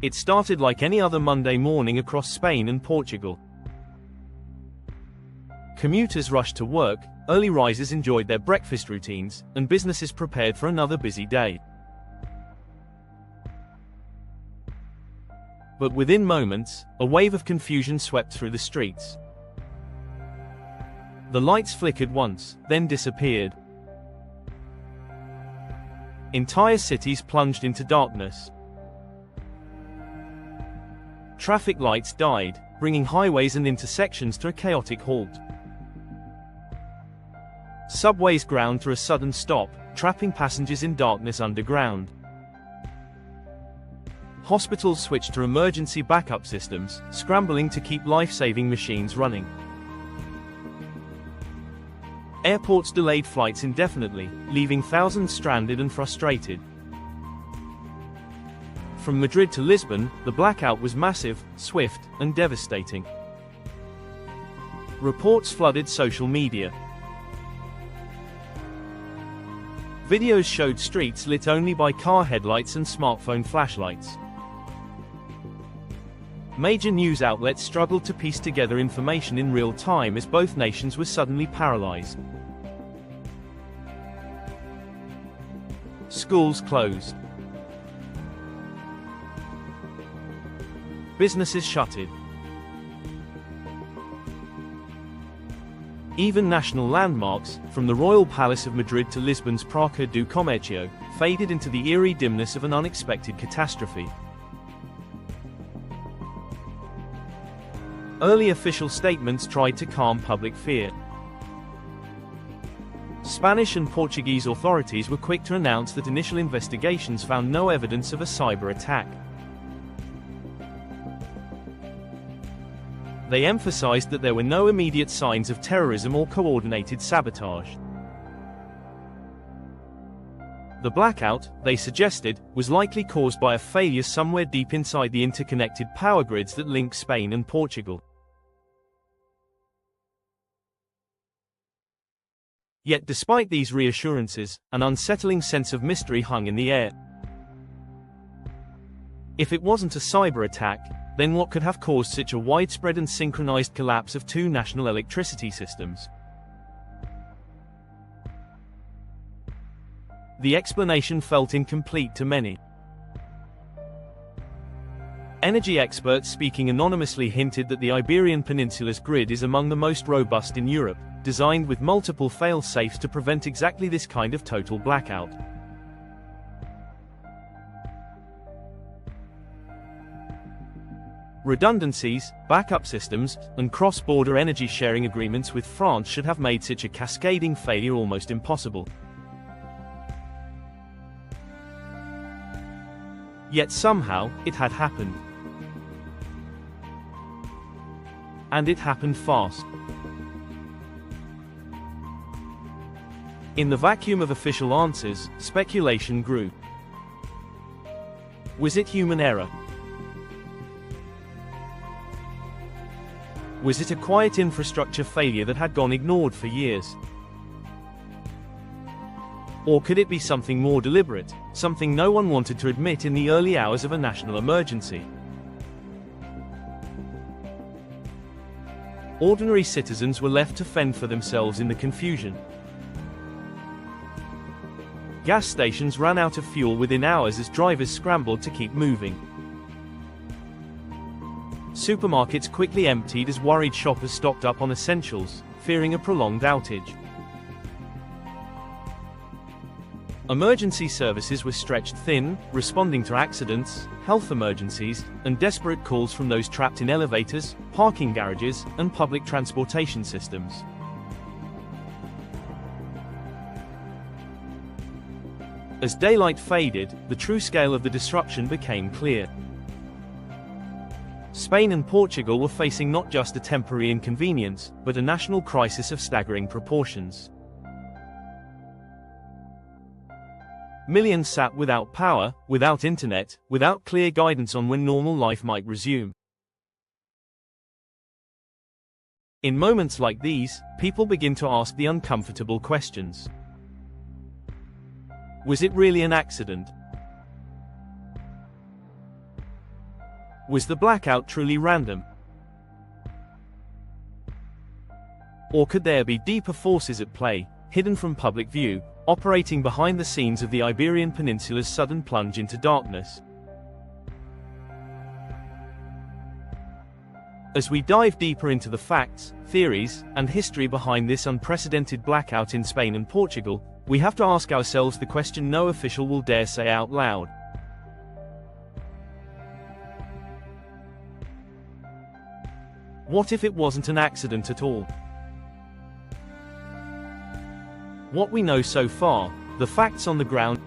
It started like any other Monday morning across Spain and Portugal. Commuters rushed to work, early risers enjoyed their breakfast routines, and businesses prepared for another busy day. But within moments, a wave of confusion swept through the streets. The lights flickered once, then disappeared. Entire cities plunged into darkness. Traffic lights died, bringing highways and intersections to a chaotic halt. Subways ground to a sudden stop, trapping passengers in darkness underground. Hospitals switched to emergency backup systems, scrambling to keep life-saving machines running. Airports delayed flights indefinitely, leaving thousands stranded and frustrated. From Madrid to Lisbon, the blackout was massive, swift, and devastating. Reports flooded social media. Videos showed streets lit only by car headlights and smartphone flashlights. Major news outlets struggled to piece together information in real time as both nations were suddenly paralyzed. Schools closed. Businesses shuttered. Even national landmarks, from the Royal Palace of Madrid to Lisbon's Praça do Comércio, faded into the eerie dimness of an unexpected catastrophe. Early official statements tried to calm public fear. Spanish and Portuguese authorities were quick to announce that initial investigations found no evidence of a cyber attack. They emphasized that there were no immediate signs of terrorism or coordinated sabotage. The blackout, they suggested, was likely caused by a failure somewhere deep inside the interconnected power grids that link Spain and Portugal. Yet despite these reassurances, an unsettling sense of mystery hung in the air. If it wasn't a cyber attack, then what could have caused such a widespread and synchronized collapse of two national electricity systems? The explanation felt incomplete to many. Energy experts speaking anonymously hinted that the Iberian Peninsula's grid is among the most robust in Europe, designed with multiple fail-safes to prevent exactly this kind of total blackout. Redundancies, backup systems, and cross-border energy sharing agreements with France should have made such a cascading failure almost impossible. Yet somehow, it had happened. And it happened fast. In the vacuum of official answers, speculation grew. Was it human error? Was it a quiet infrastructure failure that had gone ignored for years? Or could it be something more deliberate, something no one wanted to admit in the early hours of a national emergency? Ordinary citizens were left to fend for themselves in the confusion. Gas stations ran out of fuel within hours as drivers scrambled to keep moving. Supermarkets quickly emptied as worried shoppers stocked up on essentials, fearing a prolonged outage. Emergency services were stretched thin, responding to accidents, health emergencies, and desperate calls from those trapped in elevators, parking garages, and public transportation systems. As daylight faded, the true scale of the disruption became clear. Spain and Portugal were facing not just a temporary inconvenience, but a national crisis of staggering proportions. Millions sat without power, without internet, without clear guidance on when normal life might resume. In moments like these, people begin to ask the uncomfortable questions. Was it really an accident? Was the blackout truly random? Or could there be deeper forces at play, hidden from public view, operating behind the scenes of the Iberian Peninsula's sudden plunge into darkness? As we dive deeper into the facts, theories, and history behind this unprecedented blackout in Spain and Portugal, we have to ask ourselves the question no official will dare say out loud. What if it wasn't an accident at all? What we know so far, the facts on the ground.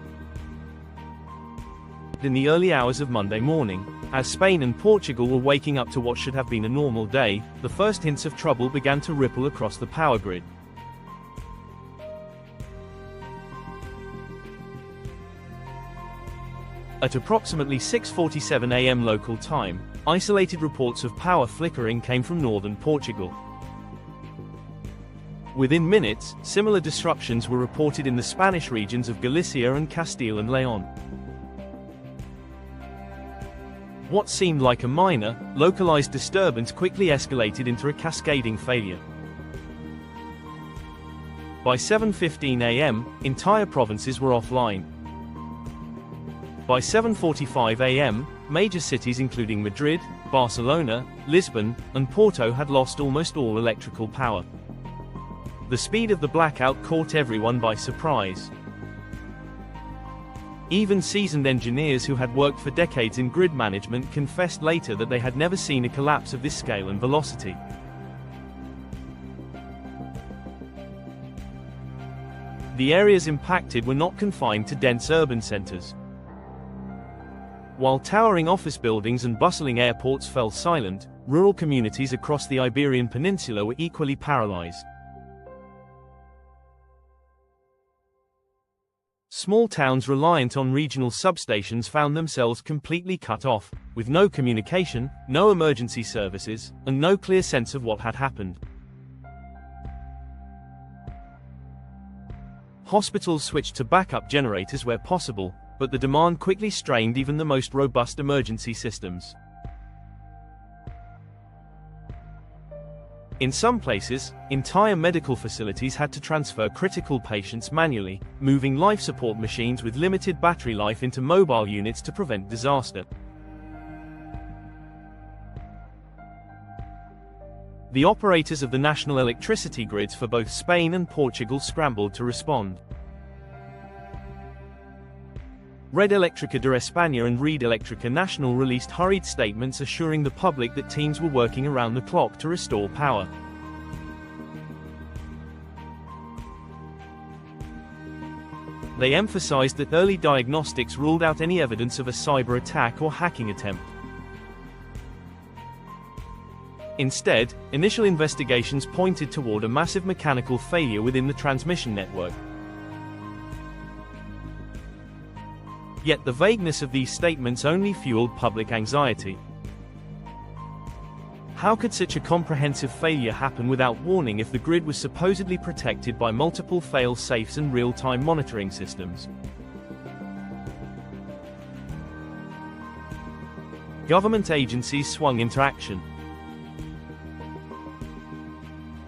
In the early hours of Monday morning, as Spain and Portugal were waking up to what should have been a normal day, the first hints of trouble began to ripple across the power grid. At approximately 6:47 a.m. local time, isolated reports of power flickering came from northern Portugal. Within minutes, similar disruptions were reported in the Spanish regions of Galicia and Castile and Leon. What seemed like a minor, localized disturbance quickly escalated into a cascading failure. By 7:15 a.m., entire provinces were offline. By 7:45 a.m., major cities including Madrid, Barcelona, Lisbon, and Porto had lost almost all electrical power. The speed of the blackout caught everyone by surprise. Even seasoned engineers who had worked for decades in grid management confessed later that they had never seen a collapse of this scale and velocity. The areas impacted were not confined to dense urban centers. While towering office buildings and bustling airports fell silent, rural communities across the Iberian Peninsula were equally paralyzed. Small towns reliant on regional substations found themselves completely cut off, with no communication, no emergency services, and no clear sense of what had happened. Hospitals switched to backup generators where possible, but the demand quickly strained even the most robust emergency systems. In some places, entire medical facilities had to transfer critical patients manually, moving life support machines with limited battery life into mobile units to prevent disaster. The operators of the national electricity grids for both Spain and Portugal scrambled to respond. Red Eléctrica de España and Red Eléctrica Nacional released hurried statements assuring the public that teams were working around the clock to restore power. They emphasized that early diagnostics ruled out any evidence of a cyber attack or hacking attempt. Instead, initial investigations pointed toward a massive mechanical failure within the transmission network. Yet the vagueness of these statements only fueled public anxiety. How could such a comprehensive failure happen without warning if the grid was supposedly protected by multiple fail-safes and real-time monitoring systems? Government agencies swung into action.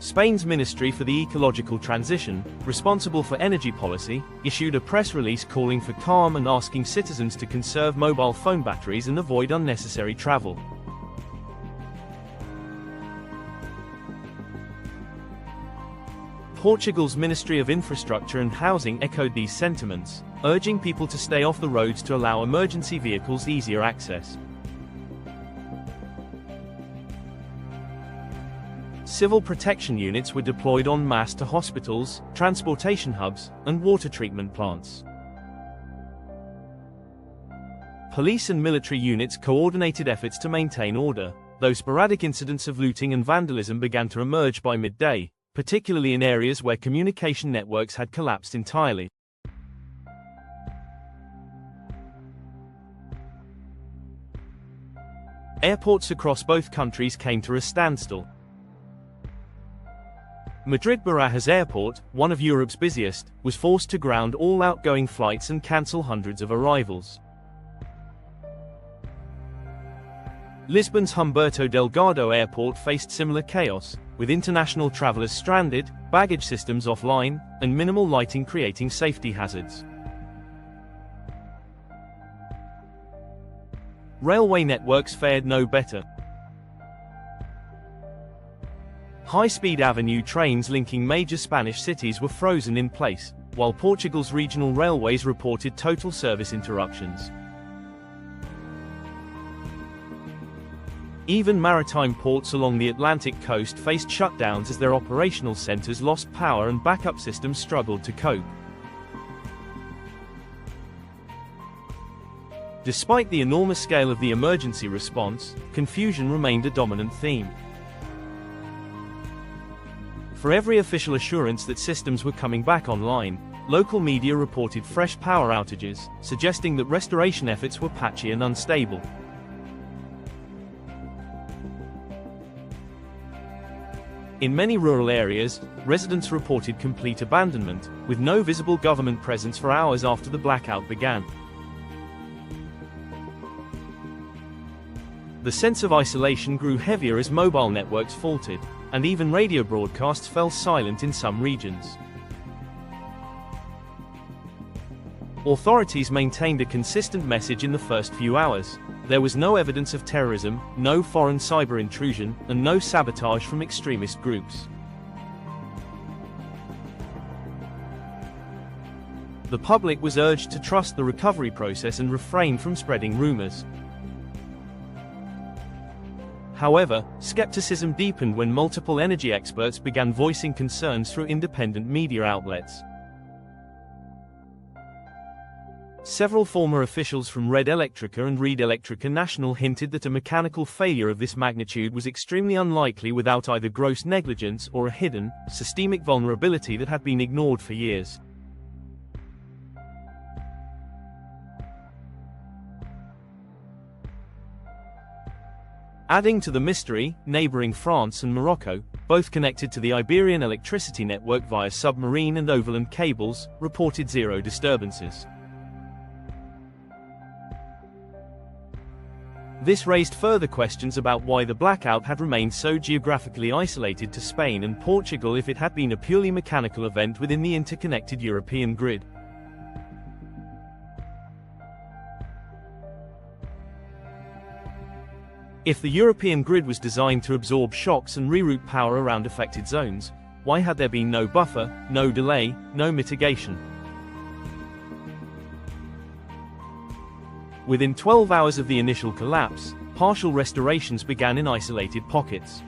Spain's Ministry for the Ecological Transition, responsible for energy policy, issued a press release calling for calm and asking citizens to conserve mobile phone batteries and avoid unnecessary travel. Portugal's Ministry of Infrastructure and Housing echoed these sentiments, urging people to stay off the roads to allow emergency vehicles easier access. Civil protection units were deployed en masse to hospitals, transportation hubs, and water treatment plants. Police and military units coordinated efforts to maintain order, though sporadic incidents of looting and vandalism began to emerge by midday, particularly in areas where communication networks had collapsed entirely. Airports across both countries came to a standstill. Madrid-Barajas Airport, one of Europe's busiest, was forced to ground all outgoing flights and cancel hundreds of arrivals. Lisbon's Humberto Delgado Airport faced similar chaos, with international travelers stranded, baggage systems offline, and minimal lighting creating safety hazards. Railway networks fared no better. High-speed avenue trains linking major Spanish cities were frozen in place, while Portugal's regional railways reported total service interruptions. Even maritime ports along the Atlantic coast faced shutdowns as their operational centers lost power and backup systems struggled to cope. Despite the enormous scale of the emergency response, confusion remained a dominant theme. For every official assurance that systems were coming back online, local media reported fresh power outages, suggesting that restoration efforts were patchy and unstable. In many rural areas, residents reported complete abandonment, with no visible government presence for hours after the blackout began. The sense of isolation grew heavier as mobile networks faltered, and even radio broadcasts fell silent in some regions. Authorities maintained a consistent message in the first few hours. There was no evidence of terrorism, no foreign cyber intrusion, and no sabotage from extremist groups. The public was urged to trust the recovery process and refrain from spreading rumors. However, skepticism deepened when multiple energy experts began voicing concerns through independent media outlets. Several former officials from Red Electrica and Red Electrica National hinted that a mechanical failure of this magnitude was extremely unlikely without either gross negligence or a hidden, systemic vulnerability that had been ignored for years. Adding to the mystery, neighboring France and Morocco, both connected to the Iberian electricity network via submarine and overland cables, reported zero disturbances. This raised further questions about why the blackout had remained so geographically isolated to Spain and Portugal if it had been a purely mechanical event within the interconnected European grid. If the European grid was designed to absorb shocks and reroute power around affected zones, why had there been no buffer, no delay, no mitigation? Within 12 hours of the initial collapse, partial restorations began in isolated pockets.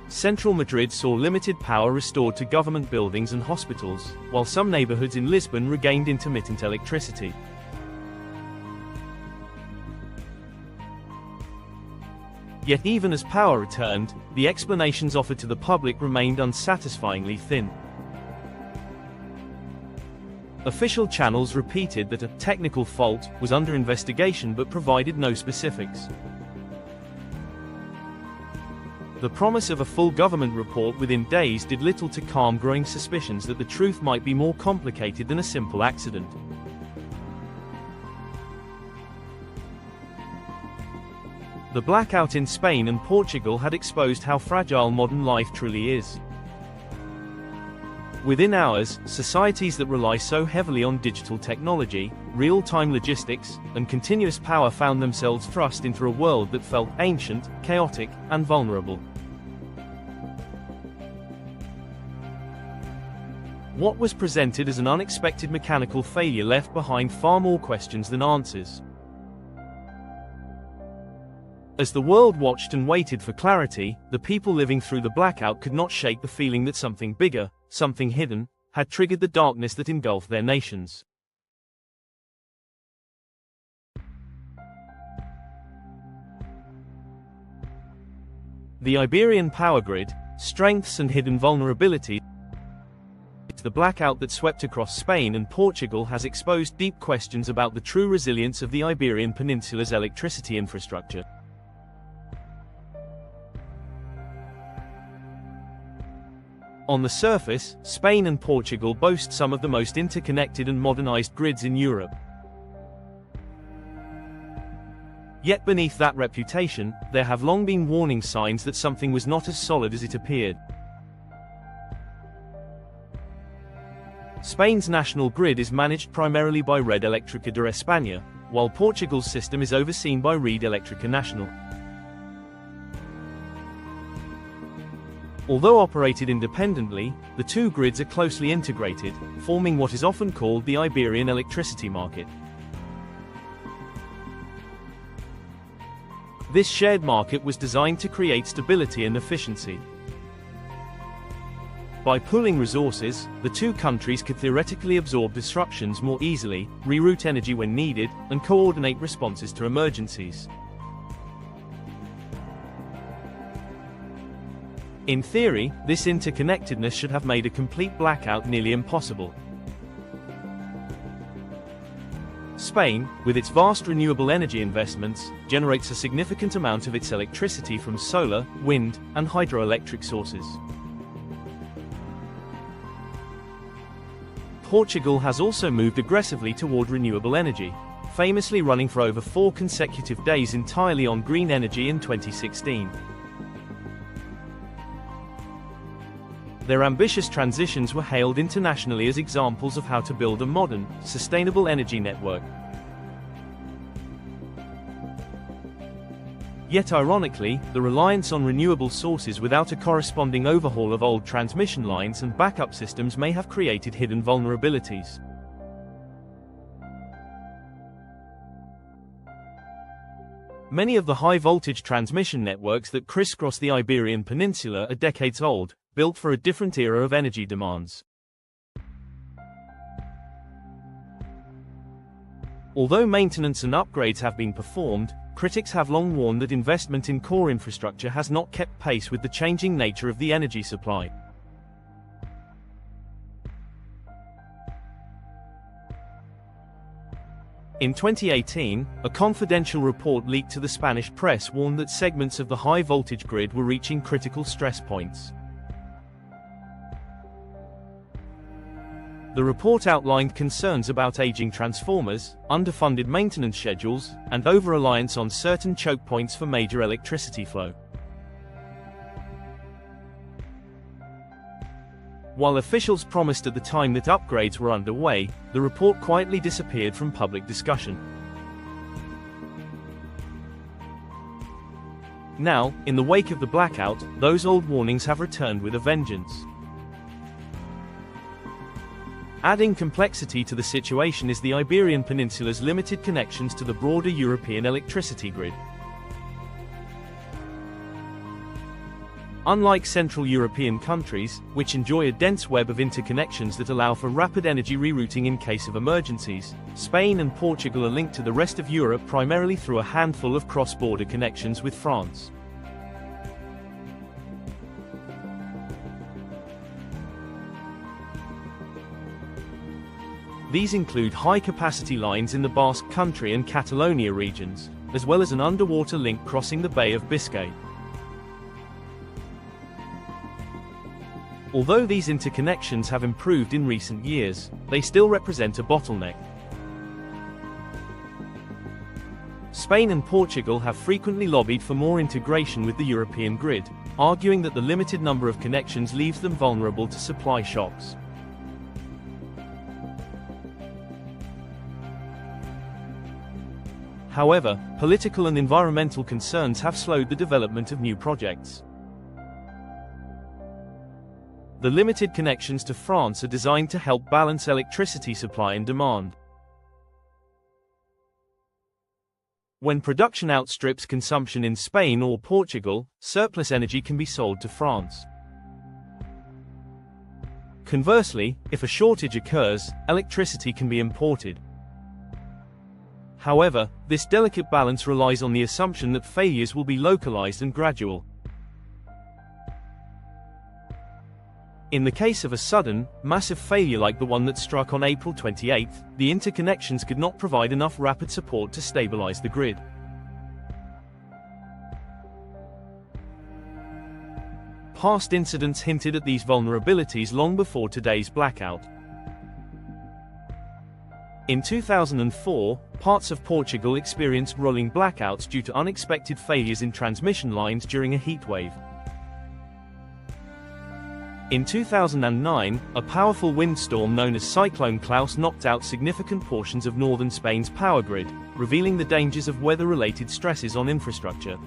Central Madrid saw limited power restored to government buildings and hospitals, while some neighborhoods in Lisbon regained intermittent electricity. Yet even as power returned, the explanations offered to the public remained unsatisfyingly thin. Official channels repeated that a technical fault was under investigation but provided no specifics. The promise of a full government report within days did little to calm growing suspicions that the truth might be more complicated than a simple accident. The blackout in Spain and Portugal had exposed how fragile modern life truly is. Within hours, societies that rely so heavily on digital technology, real-time logistics, and continuous power found themselves thrust into a world that felt ancient, chaotic, and vulnerable. What was presented as an unexpected mechanical failure left behind far more questions than answers. As the world watched and waited for clarity, the people living through the blackout could not shake the feeling that something bigger, something hidden, had triggered the darkness that engulfed their nations. The Iberian power grid, strengths and hidden vulnerabilities. The blackout that swept across Spain and Portugal has exposed deep questions about the true resilience of the Iberian Peninsula's electricity infrastructure. On the surface, Spain and Portugal boast some of the most interconnected and modernized grids in Europe. Yet beneath that reputation, there have long been warning signs that something was not as solid as it appeared. Spain's national grid is managed primarily by Red Eléctrica de España, while Portugal's system is overseen by Red Eléctrica Nacional. Although operated independently, the two grids are closely integrated, forming what is often called the Iberian electricity market. This shared market was designed to create stability and efficiency. By pooling resources, the two countries could theoretically absorb disruptions more easily, reroute energy when needed, and coordinate responses to emergencies. In theory, this interconnectedness should have made a complete blackout nearly impossible. Spain, with its vast renewable energy investments, generates a significant amount of its electricity from solar, wind, and hydroelectric sources. Portugal has also moved aggressively toward renewable energy, famously running for over 4 consecutive days entirely on green energy in 2016. Their ambitious transitions were hailed internationally as examples of how to build a modern, sustainable energy network. Yet ironically, the reliance on renewable sources without a corresponding overhaul of old transmission lines and backup systems may have created hidden vulnerabilities. Many of the high-voltage transmission networks that crisscross the Iberian Peninsula are decades old, built for a different era of energy demands. Although maintenance and upgrades have been performed, critics have long warned that investment in core infrastructure has not kept pace with the changing nature of the energy supply. In 2018, a confidential report leaked to the Spanish press warned that segments of the high-voltage grid were reaching critical stress points. The report outlined concerns about aging transformers, underfunded maintenance schedules, and over-reliance on certain choke points for major electricity flow. While officials promised at the time that upgrades were underway, the report quietly disappeared from public discussion. Now, in the wake of the blackout, those old warnings have returned with a vengeance. Adding complexity to the situation is the Iberian Peninsula's limited connections to the broader European electricity grid. Unlike Central European countries, which enjoy a dense web of interconnections that allow for rapid energy rerouting in case of emergencies, Spain and Portugal are linked to the rest of Europe primarily through a handful of cross-border connections with France. These include high-capacity lines in the Basque Country and Catalonia regions, as well as an underwater link crossing the Bay of Biscay. Although these interconnections have improved in recent years, they still represent a bottleneck. Spain and Portugal have frequently lobbied for more integration with the European grid, arguing that the limited number of connections leaves them vulnerable to supply shocks. However, political and environmental concerns have slowed the development of new projects. The limited connections to France are designed to help balance electricity supply and demand. When production outstrips consumption in Spain or Portugal, surplus energy can be sold to France. Conversely, if a shortage occurs, electricity can be imported. However, this delicate balance relies on the assumption that failures will be localized and gradual. In the case of a sudden, massive failure like the one that struck on April 28, the interconnections could not provide enough rapid support to stabilize the grid. Past incidents hinted at these vulnerabilities long before today's blackout. In 2004, parts of Portugal experienced rolling blackouts due to unexpected failures in transmission lines during a heatwave. In 2009, a powerful windstorm known as Cyclone Klaus knocked out significant portions of northern Spain's power grid, revealing the dangers of weather-related stresses on infrastructure.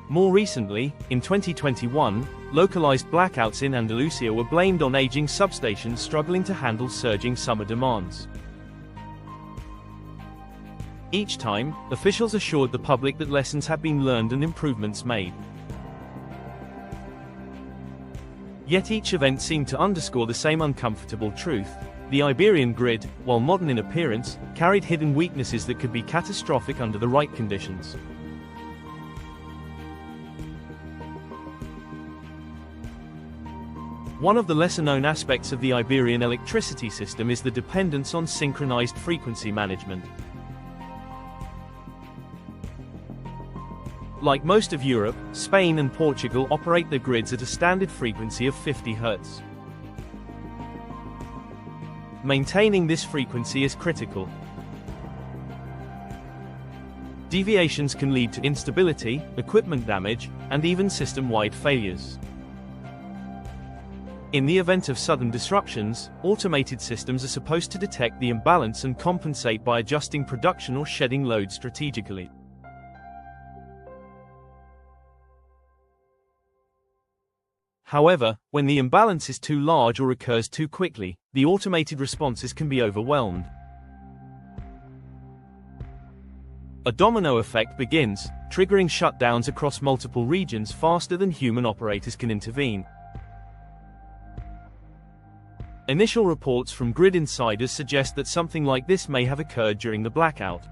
More recently, in 2021, localized blackouts in Andalusia were blamed on aging substations struggling to handle surging summer demands. Each time, officials assured the public that lessons had been learned and improvements made. Yet each event seemed to underscore the same uncomfortable truth: the Iberian grid, while modern in appearance, carried hidden weaknesses that could be catastrophic under the right conditions. One of the lesser-known aspects of the Iberian electricity system is the dependence on synchronized frequency management. Like most of Europe, Spain and Portugal operate their grids at a standard frequency of 50 Hz. Maintaining this frequency is critical. Deviations can lead to instability, equipment damage, and even system-wide failures. In the event of sudden disruptions, automated systems are supposed to detect the imbalance and compensate by adjusting production or shedding load strategically. However, when the imbalance is too large or occurs too quickly, the automated responses can be overwhelmed. A domino effect begins, triggering shutdowns across multiple regions faster than human operators can intervene. Initial reports from grid insiders suggest that something like this may have occurred during the blackout.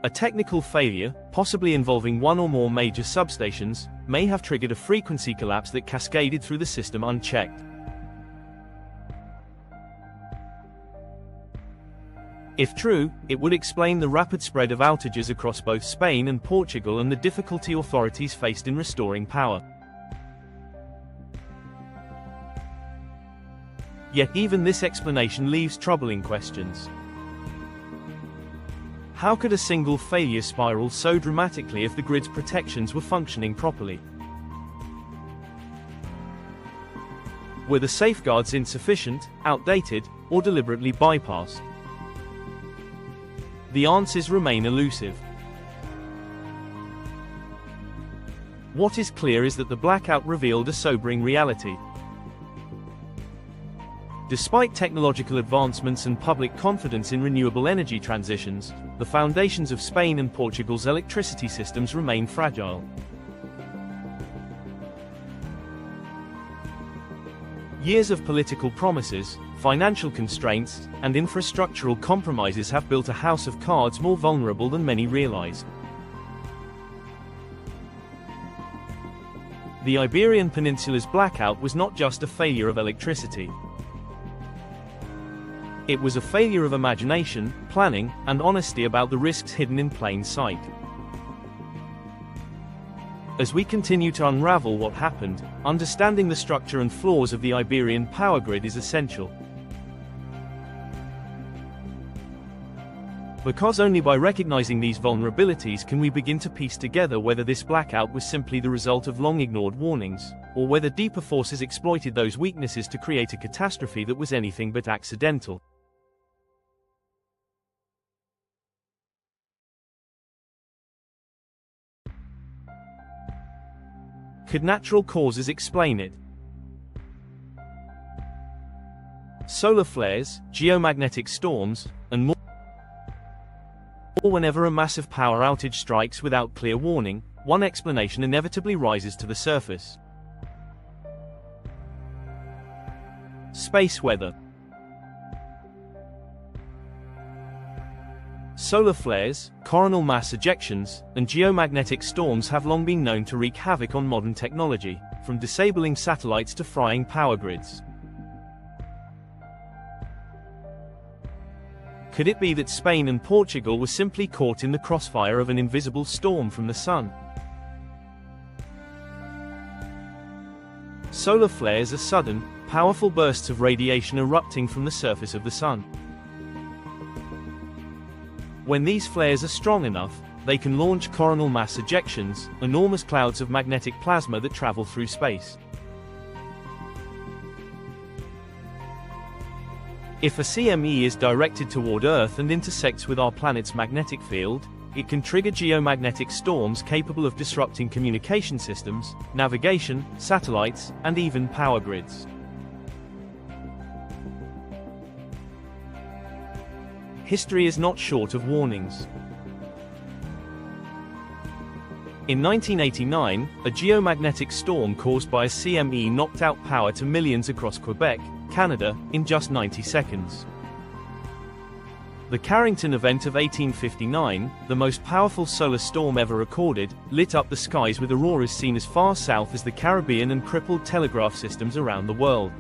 A technical failure, possibly involving one or more major substations, may have triggered a frequency collapse that cascaded through the system unchecked. If true, it would explain the rapid spread of outages across both Spain and Portugal and the difficulty authorities faced in restoring power. Yet even this explanation leaves troubling questions. How could a single failure spiral so dramatically if the grid's protections were functioning properly? Were the safeguards insufficient, outdated, or deliberately bypassed? The answers remain elusive. What is clear is that the blackout revealed a sobering reality. Despite technological advancements and public confidence in renewable energy transitions, the foundations of Spain and Portugal's electricity systems remain fragile. Years of political promises, financial constraints, and infrastructural compromises have built a house of cards more vulnerable than many realize. The Iberian Peninsula's blackout was not just a failure of electricity. It was a failure of imagination, planning, and honesty about the risks hidden in plain sight. As we continue to unravel what happened, understanding the structure and flaws of the Iberian power grid is essential. Because only by recognizing these vulnerabilities can we begin to piece together whether this blackout was simply the result of long-ignored warnings, or whether deeper forces exploited those weaknesses to create a catastrophe that was anything but accidental. Could natural causes explain it? Solar flares, geomagnetic storms, and more. Whenever a massive power outage strikes without clear warning, one explanation inevitably rises to the surface. Space weather. Solar flares, coronal mass ejections, and geomagnetic storms have long been known to wreak havoc on modern technology, from disabling satellites to frying power grids. Could it be that Spain and Portugal were simply caught in the crossfire of an invisible storm from the sun? Solar flares are sudden, powerful bursts of radiation erupting from the surface of the Sun. When these flares are strong enough, they can launch coronal mass ejections, enormous clouds of magnetic plasma that travel through space. If a CME is directed toward Earth and intersects with our planet's magnetic field, it can trigger geomagnetic storms capable of disrupting communication systems, navigation, satellites, and even power grids. History is not short of warnings. In 1989, a geomagnetic storm caused by a CME knocked out power to millions across Quebec, Canada, in just 90 seconds. The Carrington event of 1859, the most powerful solar storm ever recorded, lit up the skies with auroras seen as far south as the Caribbean and crippled telegraph systems around the world.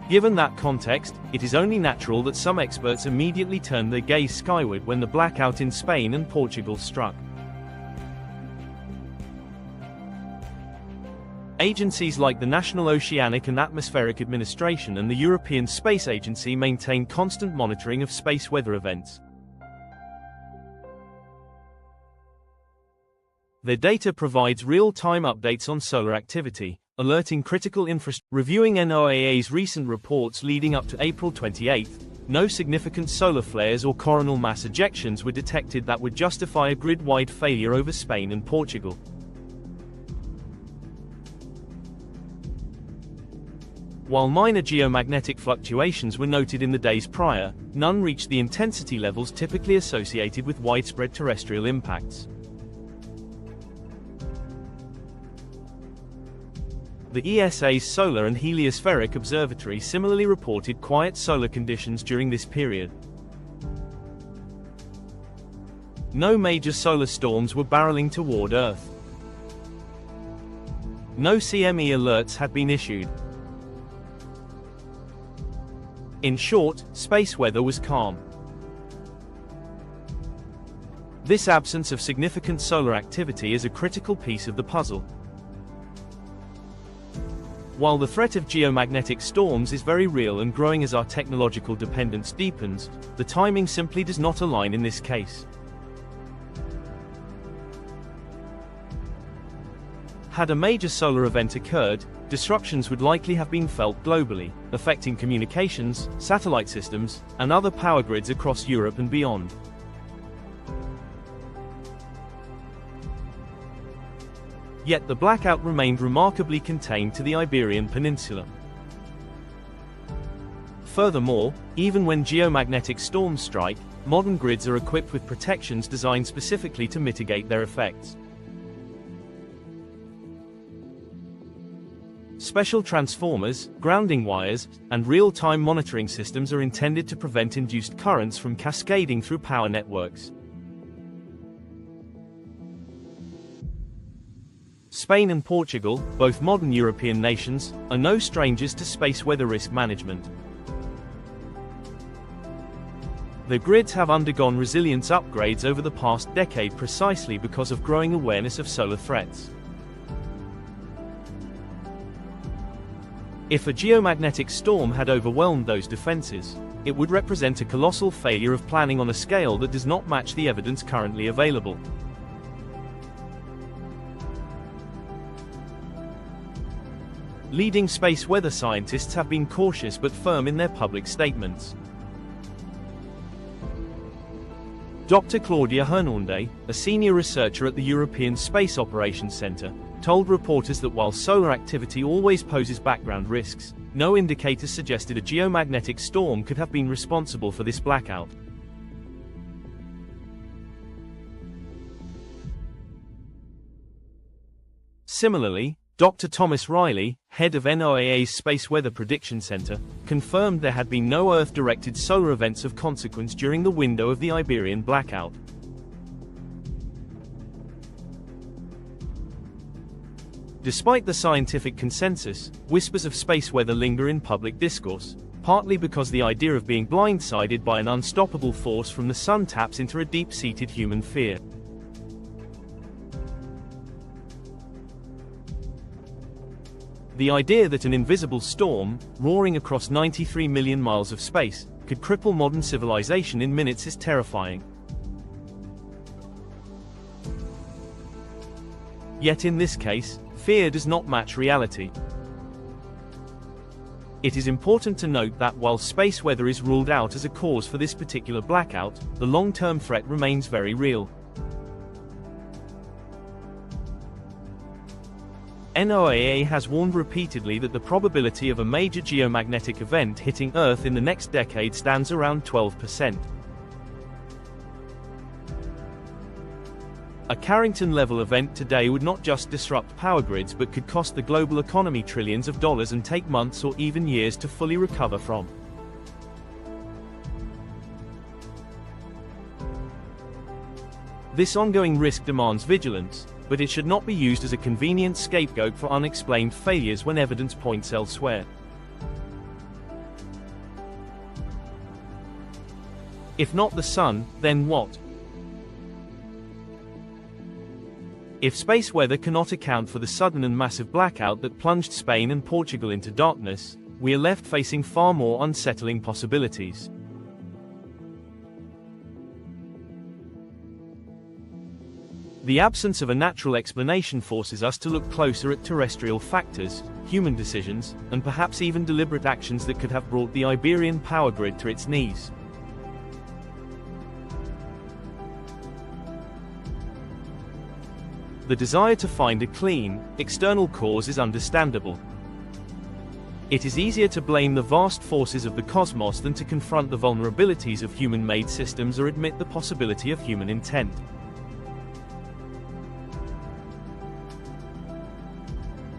Given that context, it is only natural that some experts immediately turned their gaze skyward when the blackout in Spain and Portugal struck. Agencies like the National Oceanic and Atmospheric Administration and the European Space Agency maintain constant monitoring of space weather events. Their data provides real-time updates on solar activity, alerting critical infrastructure. Reviewing NOAA's recent reports leading up to April 28, no significant solar flares or coronal mass ejections were detected that would justify a grid-wide failure over Spain and Portugal. While minor geomagnetic fluctuations were noted in the days prior, none reached the intensity levels typically associated with widespread terrestrial impacts. The ESA's Solar and Heliospheric Observatory similarly reported quiet solar conditions during this period. No major solar storms were barreling toward Earth. No CME alerts had been issued. In short, space weather was calm. This absence of significant solar activity is a critical piece of the puzzle. While the threat of geomagnetic storms is very real and growing as our technological dependence deepens, the timing simply does not align in this case. Had a major solar event occurred, disruptions would likely have been felt globally, affecting communications, satellite systems, and other power grids across Europe and beyond. Yet the blackout remained remarkably contained to the Iberian Peninsula. Furthermore, even when geomagnetic storms strike, modern grids are equipped with protections designed specifically to mitigate their effects. Special transformers, grounding wires, and real-time monitoring systems are intended to prevent induced currents from cascading through power networks. Spain and Portugal, both modern European nations, are no strangers to space weather risk management. Their grids have undergone resilience upgrades over the past decade precisely because of growing awareness of solar threats. If a geomagnetic storm had overwhelmed those defenses, it would represent a colossal failure of planning on a scale that does not match the evidence currently available. Leading space weather scientists have been cautious but firm in their public statements. Dr. Claudia Hernande, a senior researcher at the European Space Operations Centre, told reporters that while solar activity always poses background risks, no indicators suggested a geomagnetic storm could have been responsible for this blackout. Similarly, Dr. Thomas Riley, head of NOAA's Space Weather Prediction Center, confirmed there had been no Earth-directed solar events of consequence during the window of the Iberian blackout. Despite the scientific consensus, whispers of space weather linger in public discourse, partly because the idea of being blindsided by an unstoppable force from the sun taps into a deep-seated human fear. The idea that an invisible storm, roaring across 93 million miles of space, could cripple modern civilization in minutes is terrifying. Yet in this case, fear does not match reality. It is important to note that while space weather is ruled out as a cause for this particular blackout, the long-term threat remains very real. NOAA has warned repeatedly that the probability of a major geomagnetic event hitting Earth in the next decade stands around 12%. A Carrington-level event today would not just disrupt power grids but could cost the global economy trillions of dollars and take months or even years to fully recover from. This ongoing risk demands vigilance, but it should not be used as a convenient scapegoat for unexplained failures when evidence points elsewhere. If not the sun, then what? If space weather cannot account for the sudden and massive blackout that plunged Spain and Portugal into darkness, we are left facing far more unsettling possibilities. The absence of a natural explanation forces us to look closer at terrestrial factors, human decisions, and perhaps even deliberate actions that could have brought the Iberian power grid to its knees. The desire to find a clean, external cause is understandable. It is easier to blame the vast forces of the cosmos than to confront the vulnerabilities of human-made systems or admit the possibility of human intent.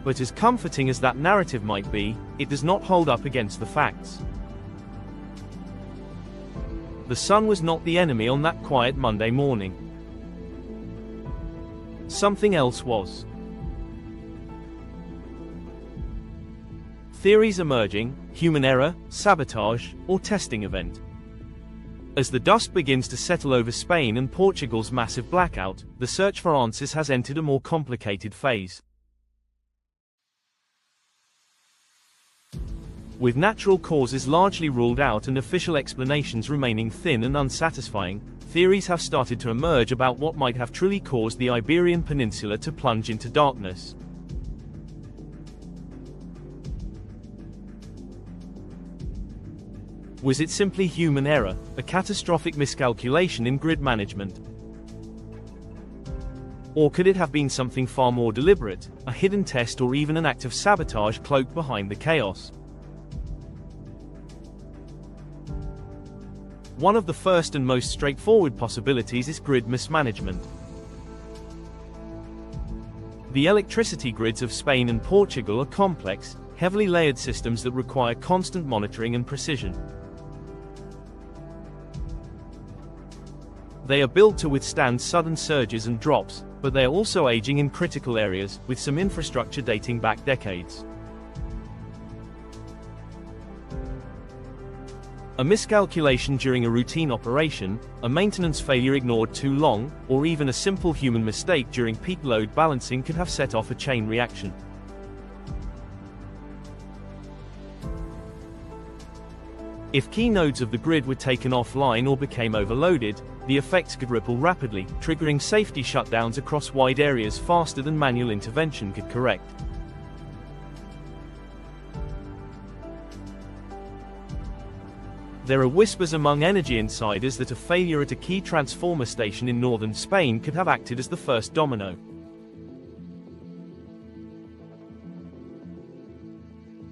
But as comforting as that narrative might be, it does not hold up against the facts. The sun was not the enemy on that quiet Monday morning. Something else was. Theories emerging: human error, sabotage, or testing event. As the dust begins to settle over Spain and Portugal's massive blackout, the search for answers has entered a more complicated phase. With natural causes largely ruled out and official explanations remaining thin and unsatisfying, theories have started to emerge about what might have truly caused the Iberian Peninsula to plunge into darkness. Was it simply human error, a catastrophic miscalculation in grid management? Or could it have been something far more deliberate, a hidden test or even an act of sabotage cloaked behind the chaos? One of the first and most straightforward possibilities is grid mismanagement. The electricity grids of Spain and Portugal are complex, heavily layered systems that require constant monitoring and precision. They are built to withstand sudden surges and drops, but they are also aging in critical areas, with some infrastructure dating back decades. A miscalculation during a routine operation, a maintenance failure ignored too long, or even a simple human mistake during peak load balancing could have set off a chain reaction. If key nodes of the grid were taken offline or became overloaded, the effects could ripple rapidly, triggering safety shutdowns across wide areas faster than manual intervention could correct. There are whispers among energy insiders that a failure at a key transformer station in northern Spain could have acted as the first domino.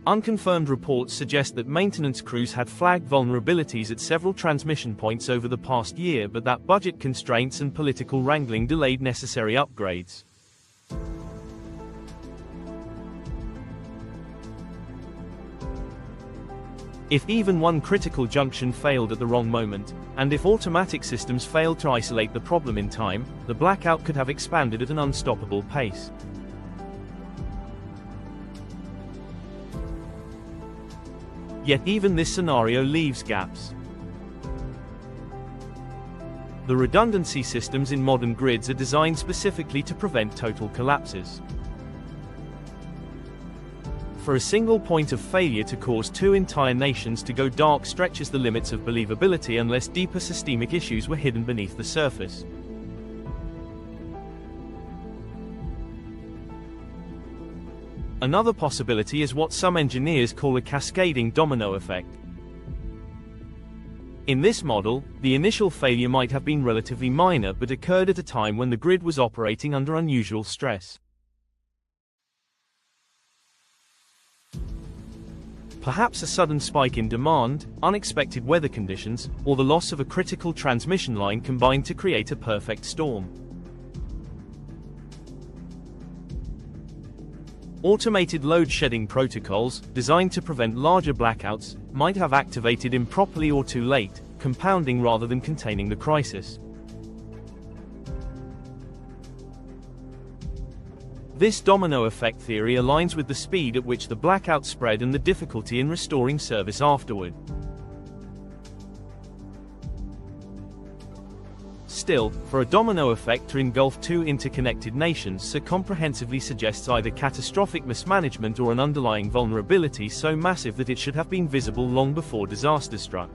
Unconfirmed reports suggest that maintenance crews had flagged vulnerabilities at several transmission points over the past year, but that budget constraints and political wrangling delayed necessary upgrades. If even one critical junction failed at the wrong moment, and if automatic systems failed to isolate the problem in time, the blackout could have expanded at an unstoppable pace. Yet even this scenario leaves gaps. The redundancy systems in modern grids are designed specifically to prevent total collapses. For a single point of failure to cause two entire nations to go dark stretches the limits of believability unless deeper systemic issues were hidden beneath the surface. Another possibility is what some engineers call a cascading domino effect. In this model, the initial failure might have been relatively minor but occurred at a time when the grid was operating under unusual stress. Perhaps a sudden spike in demand, unexpected weather conditions, or the loss of a critical transmission line combined to create a perfect storm. Automated load-shedding protocols, designed to prevent larger blackouts, might have activated improperly or too late, compounding rather than containing the crisis. This domino effect theory aligns with the speed at which the blackout spread and the difficulty in restoring service afterward. Still, for a domino effect to engulf two interconnected nations so comprehensively suggests either catastrophic mismanagement or an underlying vulnerability so massive that it should have been visible long before disaster struck.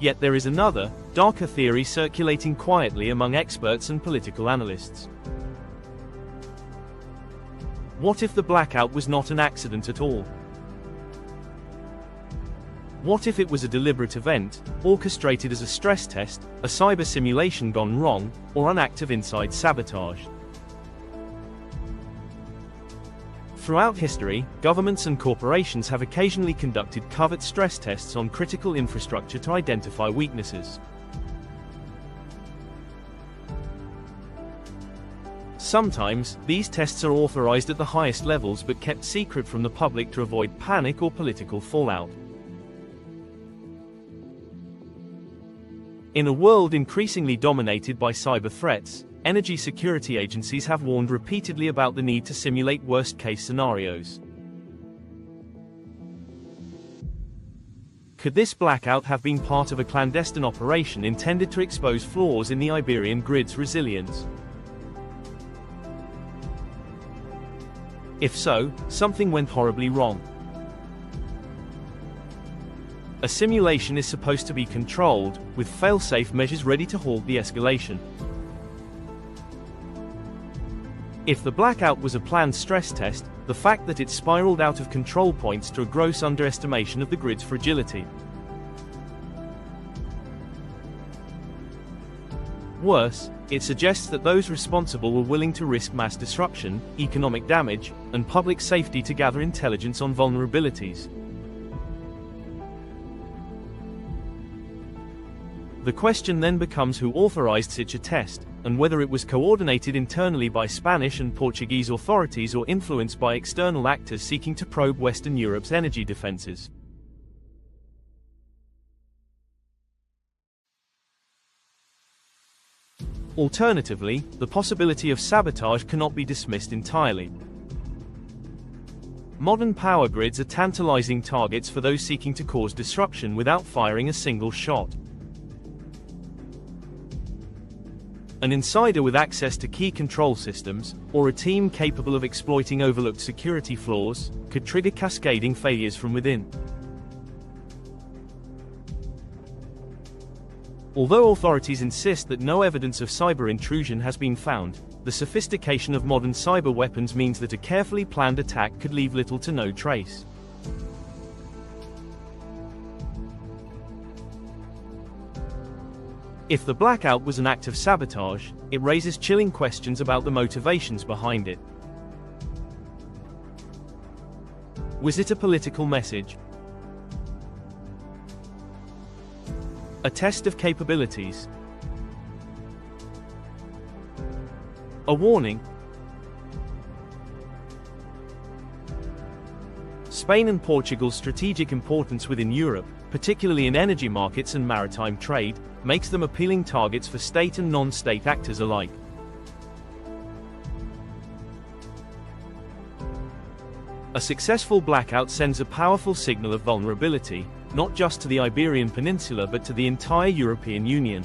Yet there is another, darker theory circulating quietly among experts and political analysts. What if the blackout was not an accident at all? What if it was a deliberate event, orchestrated as a stress test, a cyber simulation gone wrong, or an act of inside sabotage? Throughout history, governments and corporations have occasionally conducted covert stress tests on critical infrastructure to identify weaknesses. Sometimes, these tests are authorized at the highest levels but kept secret from the public to avoid panic or political fallout. In a world increasingly dominated by cyber threats, energy security agencies have warned repeatedly about the need to simulate worst-case scenarios. Could this blackout have been part of a clandestine operation intended to expose flaws in the Iberian grid's resilience? If so, something went horribly wrong. A simulation is supposed to be controlled, with fail-safe measures ready to halt the escalation. If the blackout was a planned stress test, the fact that it spiraled out of control points to a gross underestimation of the grid's fragility. Worse, it suggests that those responsible were willing to risk mass disruption, economic damage, and public safety to gather intelligence on vulnerabilities. The question then becomes who authorized such a test, and whether it was coordinated internally by Spanish and Portuguese authorities or influenced by external actors seeking to probe Western Europe's energy defenses. Alternatively, the possibility of sabotage cannot be dismissed entirely. Modern power grids are tantalizing targets for those seeking to cause disruption without firing a single shot. An insider with access to key control systems, or a team capable of exploiting overlooked security flaws, could trigger cascading failures from within. Although authorities insist that no evidence of cyber intrusion has been found, the sophistication of modern cyber weapons means that a carefully planned attack could leave little to no trace. If the blackout was an act of sabotage, it raises chilling questions about the motivations behind it. Was it a political message? A test of capabilities? A warning? Spain and Portugal's strategic importance within Europe, particularly in energy markets and maritime trade, makes them appealing targets for state and non-state actors alike. A successful blackout sends a powerful signal of vulnerability, not just to the Iberian Peninsula but to the entire European Union.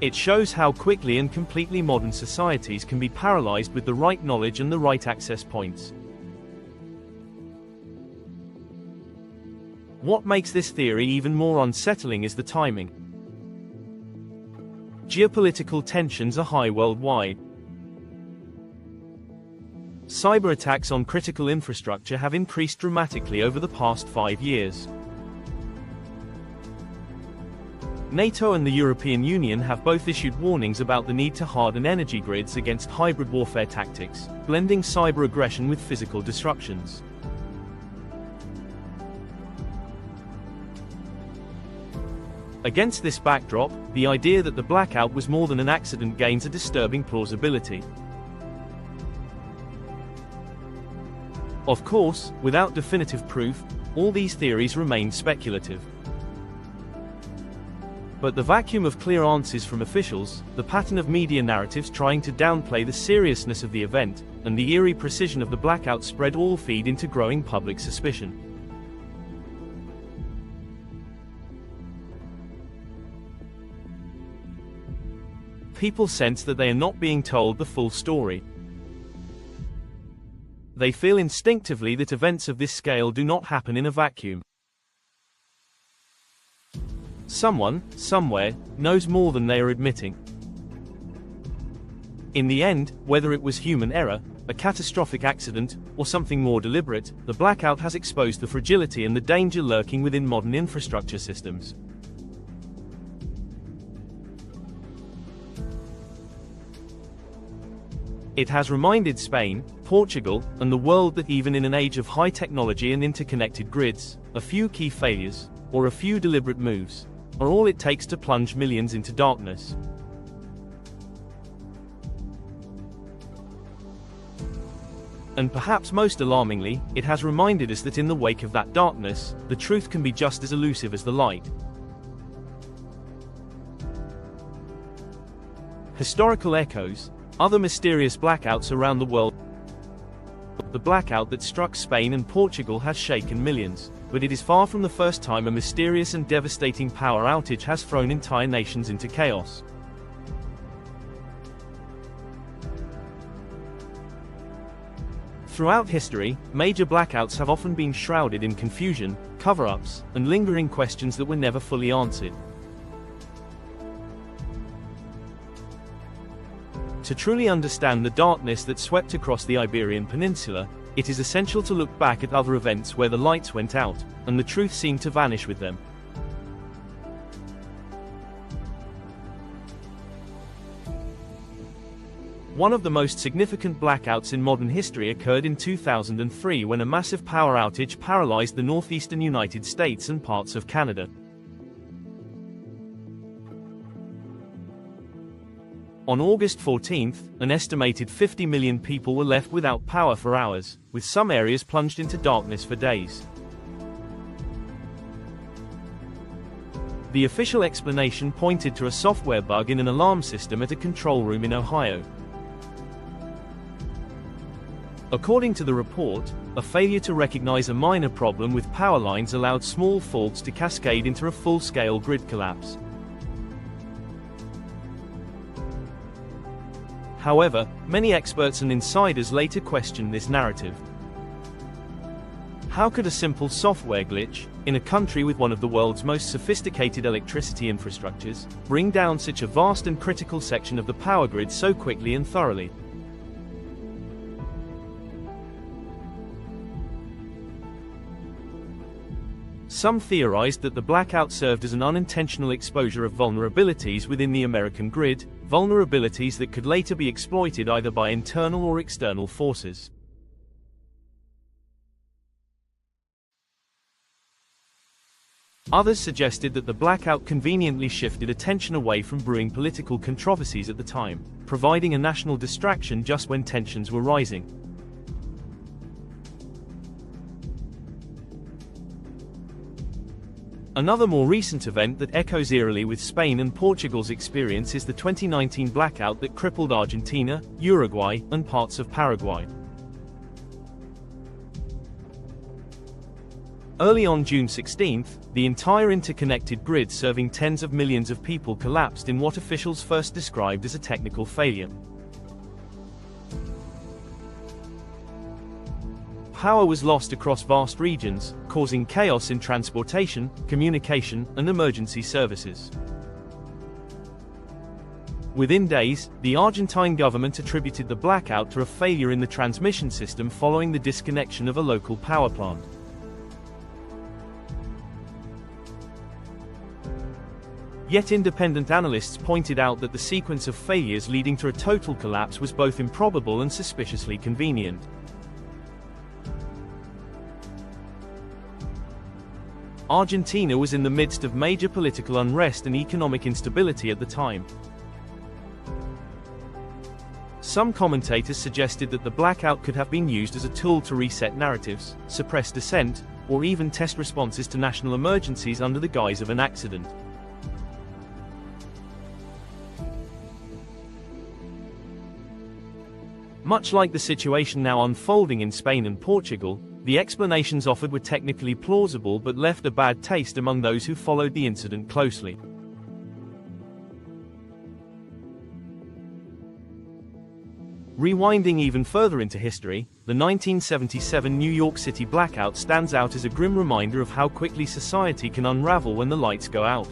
It shows how quickly and completely modern societies can be paralyzed with the right knowledge and the right access points. What makes this theory even more unsettling is the timing. Geopolitical tensions are high worldwide. Cyber attacks on critical infrastructure have increased dramatically over the past 5 years. NATO and the European Union have both issued warnings about the need to harden energy grids against hybrid warfare tactics, blending cyber aggression with physical disruptions. Against this backdrop, the idea that the blackout was more than an accident gains a disturbing plausibility. Of course, without definitive proof, all these theories remain speculative. But the vacuum of clear answers from officials, the pattern of media narratives trying to downplay the seriousness of the event, and the eerie precision of the blackout spread all feed into growing public suspicion. People sense that they are not being told the full story. They feel instinctively that events of this scale do not happen in a vacuum. Someone, somewhere, knows more than they are admitting. In the end, whether it was human error, a catastrophic accident, or something more deliberate, the blackout has exposed the fragility and the danger lurking within modern infrastructure systems. It has reminded Spain, Portugal, and the world that even in an age of high technology and interconnected grids, a few key failures, or a few deliberate moves, are all it takes to plunge millions into darkness. And perhaps most alarmingly, it has reminded us that in the wake of that darkness, the truth can be just as elusive as the light. Historical echoes, other mysterious blackouts around the world. The blackout that struck Spain and Portugal has shaken millions, but it is far from the first time a mysterious and devastating power outage has thrown entire nations into chaos. Throughout history, major blackouts have often been shrouded in confusion, cover-ups, and lingering questions that were never fully answered. To truly understand the darkness that swept across the Iberian Peninsula, it is essential to look back at other events where the lights went out, and the truth seemed to vanish with them. One of the most significant blackouts in modern history occurred in 2003 when a massive power outage paralyzed the northeastern United States and parts of Canada. On August 14, an estimated 50 million people were left without power for hours, with some areas plunged into darkness for days. The official explanation pointed to a software bug in an alarm system at a control room in Ohio. According to the report, a failure to recognize a minor problem with power lines allowed small faults to cascade into a full-scale grid collapse. However, many experts and insiders later questioned this narrative. How could a simple software glitch, in a country with one of the world's most sophisticated electricity infrastructures, bring down such a vast and critical section of the power grid so quickly and thoroughly? Some theorized that the blackout served as an unintentional exposure of vulnerabilities within the American grid, vulnerabilities that could later be exploited either by internal or external forces. Others suggested that the blackout conveniently shifted attention away from brewing political controversies at the time, providing a national distraction just when tensions were rising. Another more recent event that echoes eerily with Spain and Portugal's experience is the 2019 blackout that crippled Argentina, Uruguay, and parts of Paraguay. Early on June 16, the entire interconnected grid serving tens of millions of people collapsed in what officials first described as a technical failure. Power was lost across vast regions, causing chaos in transportation, communication, and emergency services. Within days, the Argentine government attributed the blackout to a failure in the transmission system following the disconnection of a local power plant. Yet independent analysts pointed out that the sequence of failures leading to a total collapse was both improbable and suspiciously convenient. Argentina was in the midst of major political unrest and economic instability at the time. Some commentators suggested that the blackout could have been used as a tool to reset narratives, suppress dissent, or even test responses to national emergencies under the guise of an accident. Much like the situation now unfolding in Spain and Portugal, the explanations offered were technically plausible but left a bad taste among those who followed the incident closely. Rewinding even further into history, the 1977 New York City blackout stands out as a grim reminder of how quickly society can unravel when the lights go out.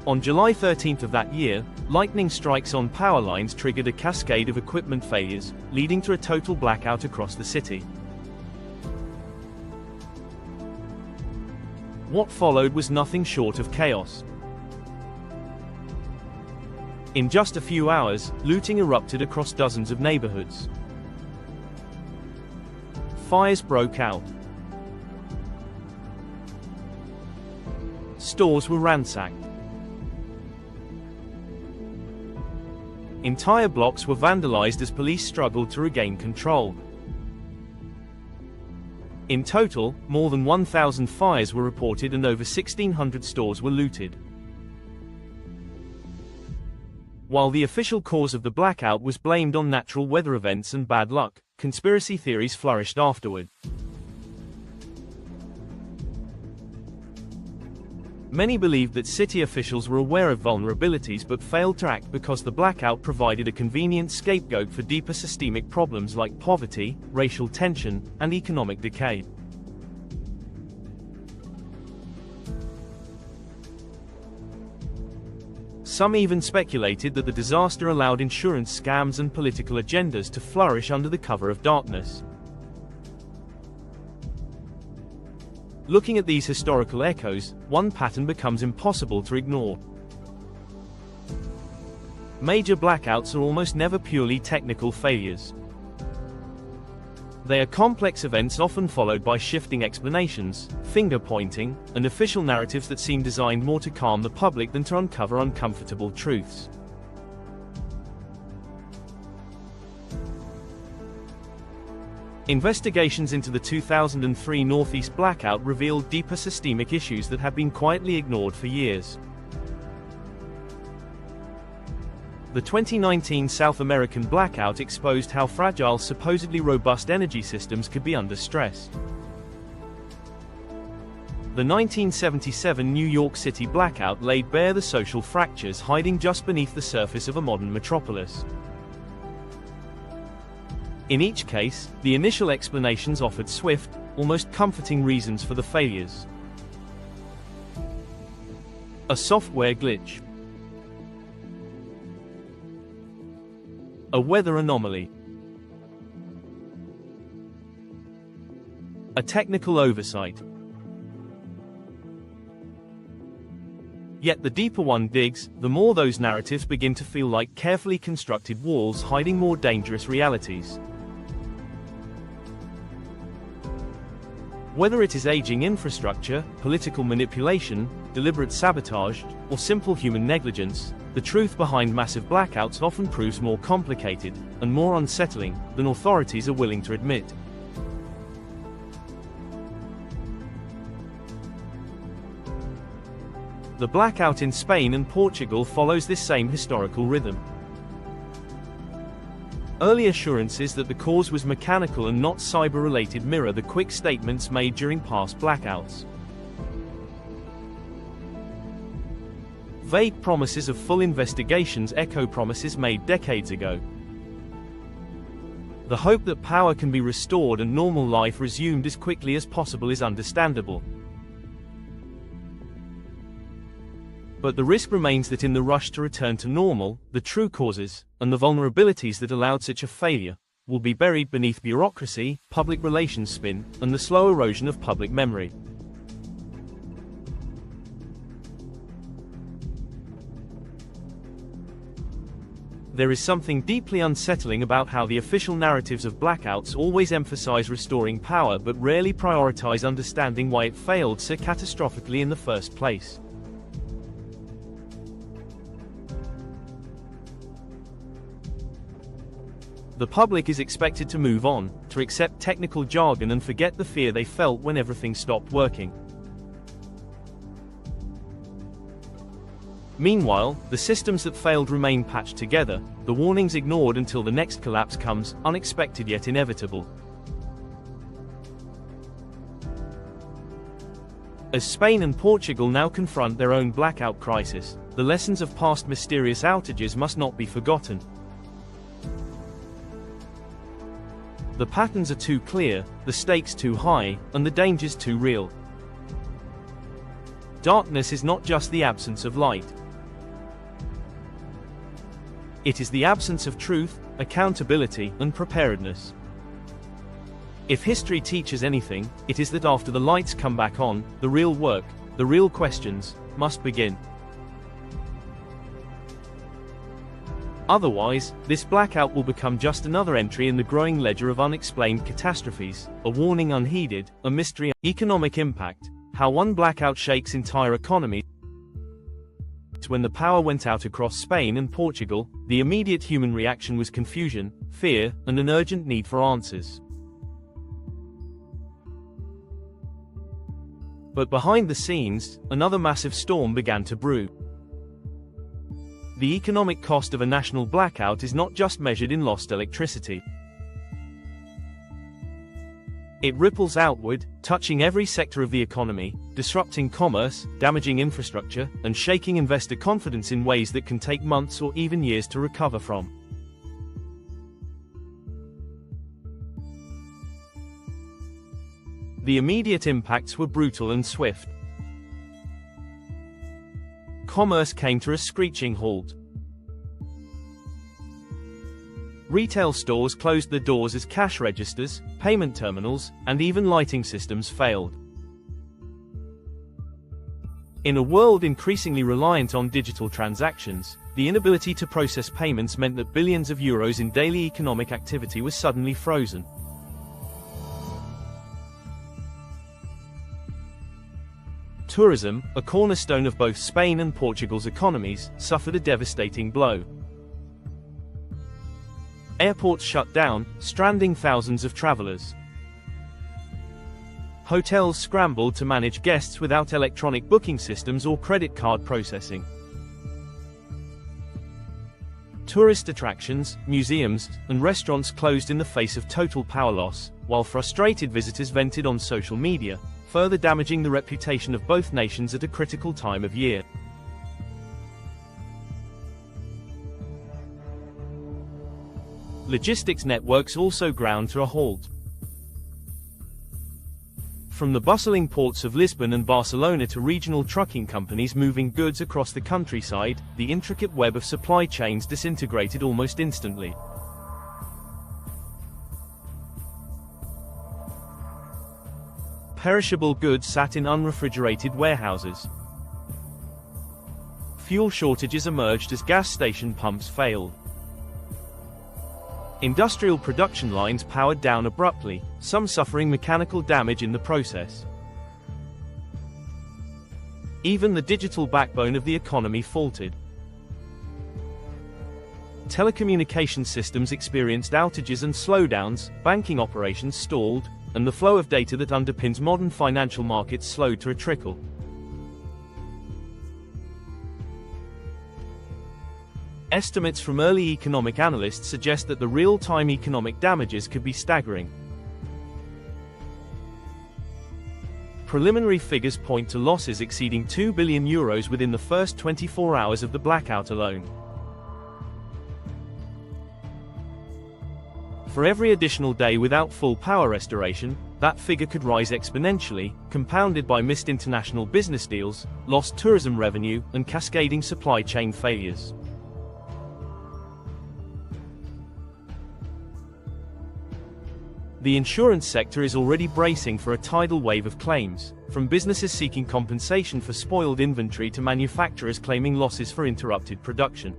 On July 13 of that year, lightning strikes on power lines triggered a cascade of equipment failures, leading to a total blackout across the city. What followed was nothing short of chaos. In just a few hours, looting erupted across dozens of neighborhoods. Fires broke out. Stores were ransacked. Entire blocks were vandalized as police struggled to regain control. In total, more than 1,000 fires were reported and over 1,600 stores were looted. While the official cause of the blackout was blamed on natural weather events and bad luck, conspiracy theories flourished afterward. Many believed that city officials were aware of vulnerabilities but failed to act because the blackout provided a convenient scapegoat for deeper systemic problems like poverty, racial tension, and economic decay. Some even speculated that the disaster allowed insurance scams and political agendas to flourish under the cover of darkness. Looking at these historical echoes, one pattern becomes impossible to ignore. Major blackouts are almost never purely technical failures. They are complex events often followed by shifting explanations, finger-pointing, and official narratives that seem designed more to calm the public than to uncover uncomfortable truths. Investigations into the 2003 Northeast blackout revealed deeper systemic issues that have been quietly ignored for years. The 2019 South American blackout exposed how fragile supposedly robust energy systems could be under stress. The 1977 New York City blackout laid bare the social fractures hiding just beneath the surface of a modern metropolis. In each case, the initial explanations offered swift, almost comforting reasons for the failures. A software glitch. A weather anomaly. A technical oversight. Yet the deeper one digs, the more those narratives begin to feel like carefully constructed walls hiding more dangerous realities. Whether it is aging infrastructure, political manipulation, deliberate sabotage, or simple human negligence, the truth behind massive blackouts often proves more complicated and more unsettling than authorities are willing to admit. The blackout in Spain and Portugal follows this same historical rhythm. Early assurances that the cause was mechanical and not cyber-related mirror the quick statements made during past blackouts. Vague promises of full investigations echo promises made decades ago. The hope that power can be restored and normal life resumed as quickly as possible is understandable. But the risk remains that in the rush to return to normal, the true causes, and the vulnerabilities that allowed such a failure, will be buried beneath bureaucracy, public relations spin, and the slow erosion of public memory. There is something deeply unsettling about how the official narratives of blackouts always emphasize restoring power but rarely prioritize understanding why it failed so catastrophically in the first place. The public is expected to move on, to accept technical jargon and forget the fear they felt when everything stopped working. Meanwhile, the systems that failed remain patched together, the warnings ignored until the next collapse comes, unexpected yet inevitable. As Spain and Portugal now confront their own blackout crisis, the lessons of past mysterious outages must not be forgotten. The patterns are too clear, the stakes too high, and the dangers too real. Darkness is not just the absence of light. It is the absence of truth, accountability, and preparedness. If history teaches anything, it is that after the lights come back on, the real work, the real questions, must begin. Otherwise, this blackout will become just another entry in the growing ledger of unexplained catastrophes, a warning unheeded, a mystery. Economic impact: how one blackout shakes entire economies. When the power went out across Spain and Portugal, the immediate human reaction was confusion, fear, and an urgent need for answers. But behind the scenes, another massive storm began to brew. The economic cost of a national blackout is not just measured in lost electricity. It ripples outward, touching every sector of the economy, disrupting commerce, damaging infrastructure, and shaking investor confidence in ways that can take months or even years to recover from. The immediate impacts were brutal and swift. Commerce came to a screeching halt. Retail stores closed their doors as cash registers, payment terminals, and even lighting systems failed. In a world increasingly reliant on digital transactions, the inability to process payments meant that billions of euros in daily economic activity was suddenly frozen. Tourism, a cornerstone of both Spain and Portugal's economies, suffered a devastating blow. Airports shut down, stranding thousands of travelers. Hotels scrambled to manage guests without electronic booking systems or credit card processing. Tourist attractions, museums, and restaurants closed in the face of total power loss, while frustrated visitors vented on social media, further damaging the reputation of both nations at a critical time of year. Logistics networks also ground to a halt. From the bustling ports of Lisbon and Barcelona to regional trucking companies moving goods across the countryside, the intricate web of supply chains disintegrated almost instantly. Perishable goods sat in unrefrigerated warehouses. Fuel shortages emerged as gas station pumps failed. Industrial production lines powered down abruptly, some suffering mechanical damage in the process. Even the digital backbone of the economy faltered. Telecommunication systems experienced outages and slowdowns, banking operations stalled, and the flow of data that underpins modern financial markets slowed to a trickle. Estimates from early economic analysts suggest that the real-time economic damages could be staggering. Preliminary figures point to losses exceeding €2 billion within the first 24 hours of the blackout alone. For every additional day without full power restoration, that figure could rise exponentially, compounded by missed international business deals, lost tourism revenue, and cascading supply chain failures. The insurance sector is already bracing for a tidal wave of claims, from businesses seeking compensation for spoiled inventory to manufacturers claiming losses for interrupted production.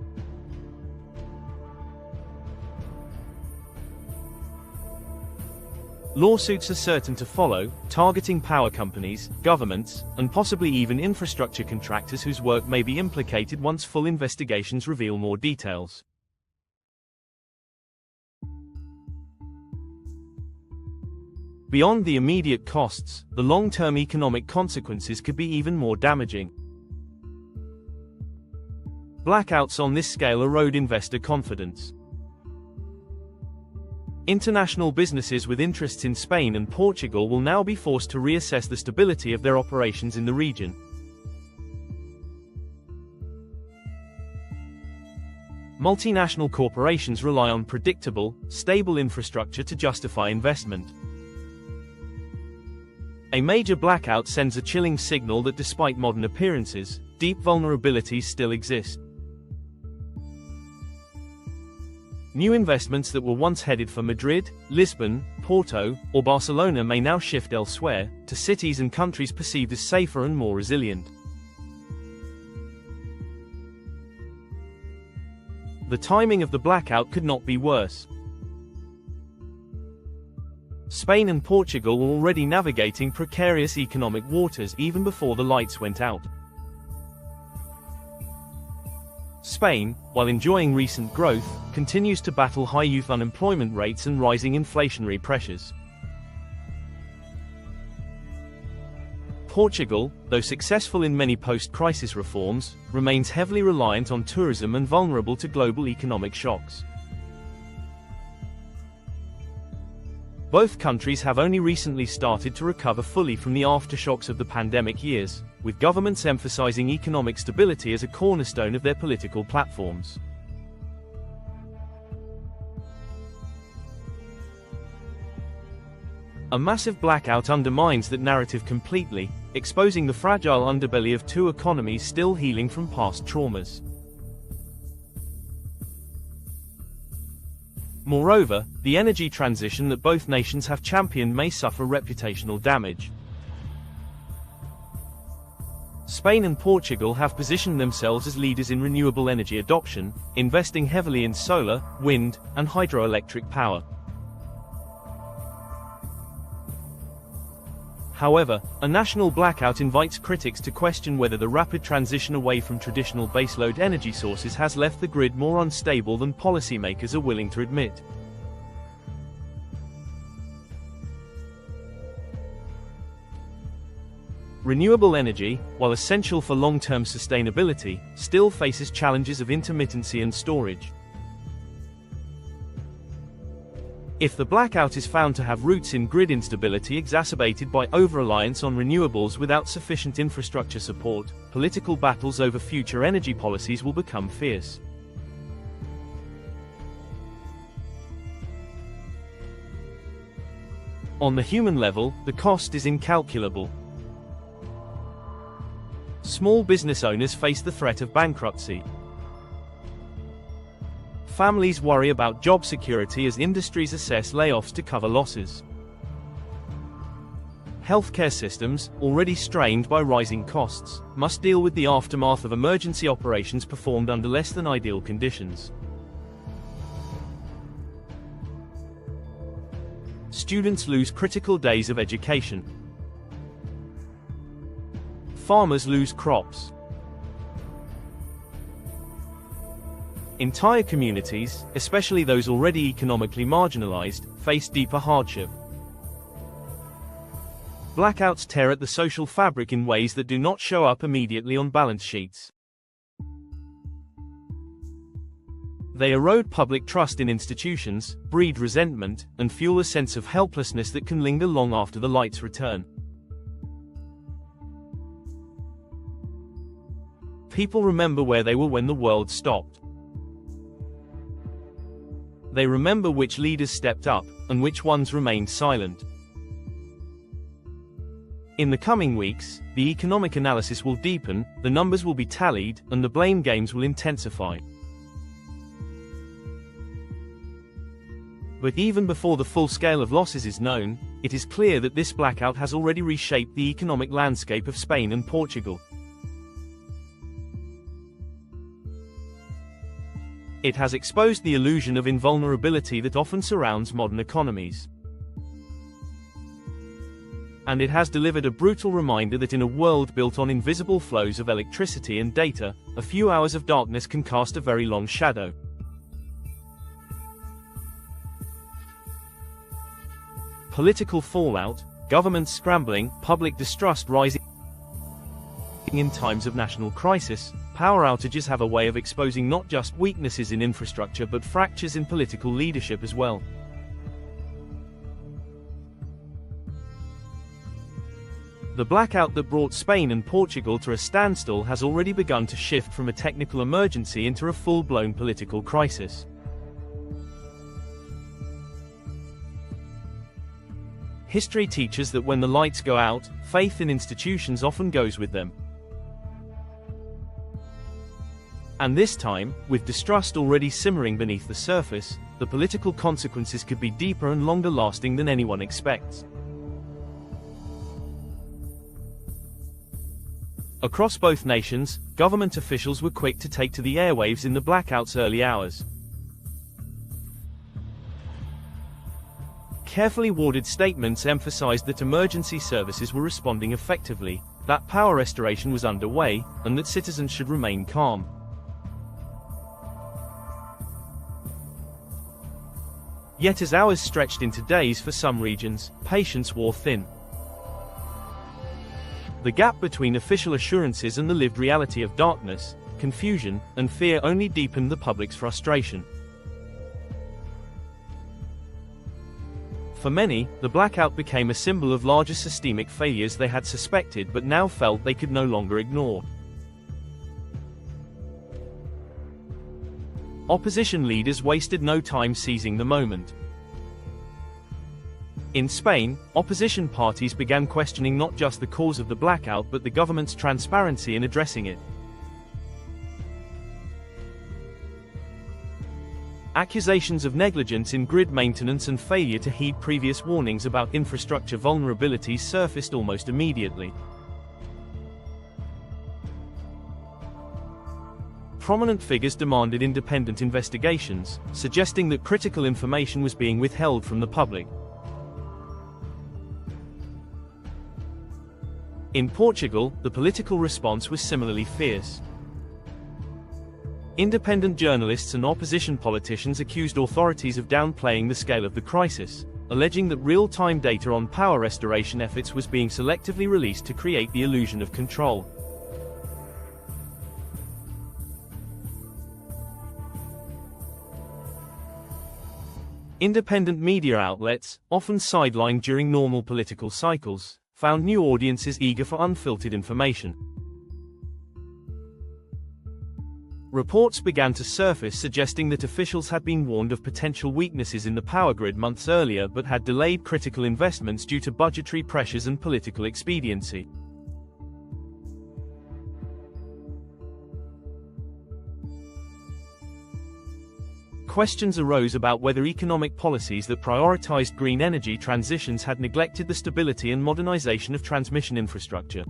Lawsuits are certain to follow, targeting power companies, governments, and possibly even infrastructure contractors whose work may be implicated once full investigations reveal more details. Beyond the immediate costs, the long-term economic consequences could be even more damaging. Blackouts on this scale erode investor confidence. International businesses with interests in Spain and Portugal will now be forced to reassess the stability of their operations in the region. Multinational corporations rely on predictable, stable infrastructure to justify investment. A major blackout sends a chilling signal that despite modern appearances, deep vulnerabilities still exist. New investments that were once headed for Madrid, Lisbon, Porto, or Barcelona may now shift elsewhere, to cities and countries perceived as safer and more resilient. The timing of the blackout could not be worse. Spain and Portugal were already navigating precarious economic waters even before the lights went out. Spain, while enjoying recent growth, continues to battle high youth unemployment rates and rising inflationary pressures. Portugal, though successful in many post-crisis reforms, remains heavily reliant on tourism and vulnerable to global economic shocks. Both countries have only recently started to recover fully from the aftershocks of the pandemic years, with governments emphasizing economic stability as a cornerstone of their political platforms. A massive blackout undermines that narrative completely, exposing the fragile underbelly of two economies still healing from past traumas. Moreover, the energy transition that both nations have championed may suffer reputational damage. Spain and Portugal have positioned themselves as leaders in renewable energy adoption, investing heavily in solar, wind, and hydroelectric power. However, a national blackout invites critics to question whether the rapid transition away from traditional baseload energy sources has left the grid more unstable than policymakers are willing to admit. Renewable energy, while essential for long-term sustainability, still faces challenges of intermittency and storage. If the blackout is found to have roots in grid instability exacerbated by over-reliance on renewables without sufficient infrastructure support, political battles over future energy policies will become fierce. On the human level, the cost is incalculable. Small business owners face the threat of bankruptcy. Families worry about job security as industries assess layoffs to cover losses. Healthcare systems, already strained by rising costs, must deal with the aftermath of emergency operations performed under less than ideal conditions. Students lose critical days of education. Farmers lose crops. Entire communities, especially those already economically marginalized, face deeper hardship. Blackouts tear at the social fabric in ways that do not show up immediately on balance sheets. They erode public trust in institutions, breed resentment, and fuel a sense of helplessness that can linger long after the lights return. People remember where they were when the world stopped. They remember which leaders stepped up, and which ones remained silent. In the coming weeks, the economic analysis will deepen, the numbers will be tallied, and the blame games will intensify. But even before the full scale of losses is known, it is clear that this blackout has already reshaped the economic landscape of Spain and Portugal. It has exposed the illusion of invulnerability that often surrounds modern economies. And it has delivered a brutal reminder that in a world built on invisible flows of electricity and data, a few hours of darkness can cast a very long shadow. Political fallout, governments scrambling, public distrust rising. In times of national crisis, power outages have a way of exposing not just weaknesses in infrastructure but fractures in political leadership as well. The blackout that brought Spain and Portugal to a standstill has already begun to shift from a technical emergency into a full-blown political crisis. History teaches that when the lights go out, faith in institutions often goes with them. And this time, with distrust already simmering beneath the surface, the political consequences could be deeper and longer lasting than anyone expects. Across both nations, government officials were quick to take to the airwaves in the blackout's early hours. Carefully worded statements emphasized that emergency services were responding effectively, that power restoration was underway, and that citizens should remain calm. Yet as hours stretched into days for some regions, patience wore thin. The gap between official assurances and the lived reality of darkness, confusion, and fear only deepened the public's frustration. For many, the blackout became a symbol of larger systemic failures they had suspected but now felt they could no longer ignore. Opposition leaders wasted no time seizing the moment. In Spain, opposition parties began questioning not just the cause of the blackout but the government's transparency in addressing it. Accusations of negligence in grid maintenance and failure to heed previous warnings about infrastructure vulnerabilities surfaced almost immediately. Prominent figures demanded independent investigations, suggesting that critical information was being withheld from the public. In Portugal, the political response was similarly fierce. Independent journalists and opposition politicians accused authorities of downplaying the scale of the crisis, alleging that real-time data on power restoration efforts was being selectively released to create the illusion of control. Independent media outlets, often sidelined during normal political cycles, found new audiences eager for unfiltered information. Reports began to surface suggesting that officials had been warned of potential weaknesses in the power grid months earlier but had delayed critical investments due to budgetary pressures and political expediency. Questions arose about whether economic policies that prioritized green energy transitions had neglected the stability and modernization of transmission infrastructure.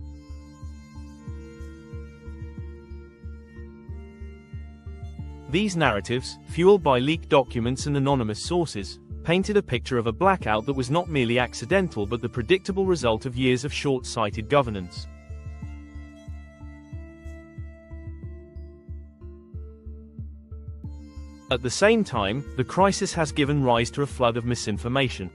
These narratives, fueled by leaked documents and anonymous sources, painted a picture of a blackout that was not merely accidental but the predictable result of years of short-sighted governance. At the same time, the crisis has given rise to a flood of misinformation.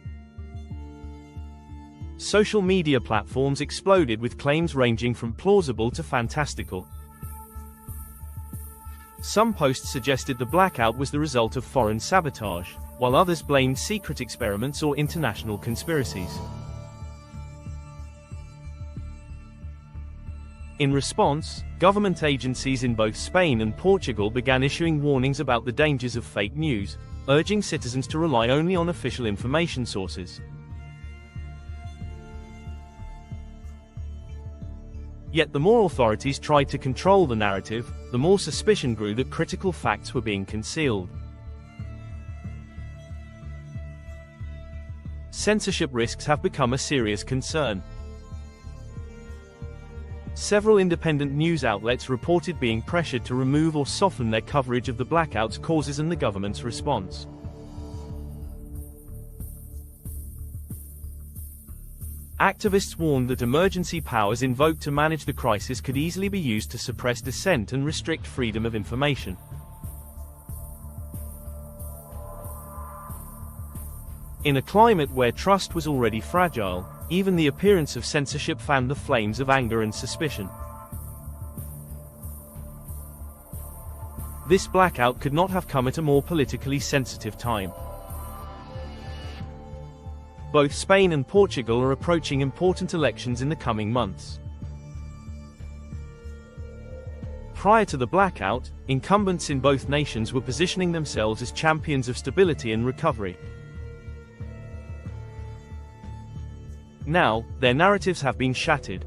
Social media platforms exploded with claims ranging from plausible to fantastical. Some posts suggested the blackout was the result of foreign sabotage, while others blamed secret experiments or international conspiracies. In response, government agencies in both Spain and Portugal began issuing warnings about the dangers of fake news, urging citizens to rely only on official information sources. Yet the more authorities tried to control the narrative, the more suspicion grew that critical facts were being concealed. Censorship risks have become a serious concern. Several independent news outlets reported being pressured to remove or soften their coverage of the blackout's causes and the government's response. Activists warned that emergency powers invoked to manage the crisis could easily be used to suppress dissent and restrict freedom of information. In a climate where trust was already fragile, even the appearance of censorship fanned the flames of anger and suspicion. This blackout could not have come at a more politically sensitive time. Both Spain and Portugal are approaching important elections in the coming months. Prior to the blackout, incumbents in both nations were positioning themselves as champions of stability and recovery. Now, their narratives have been shattered.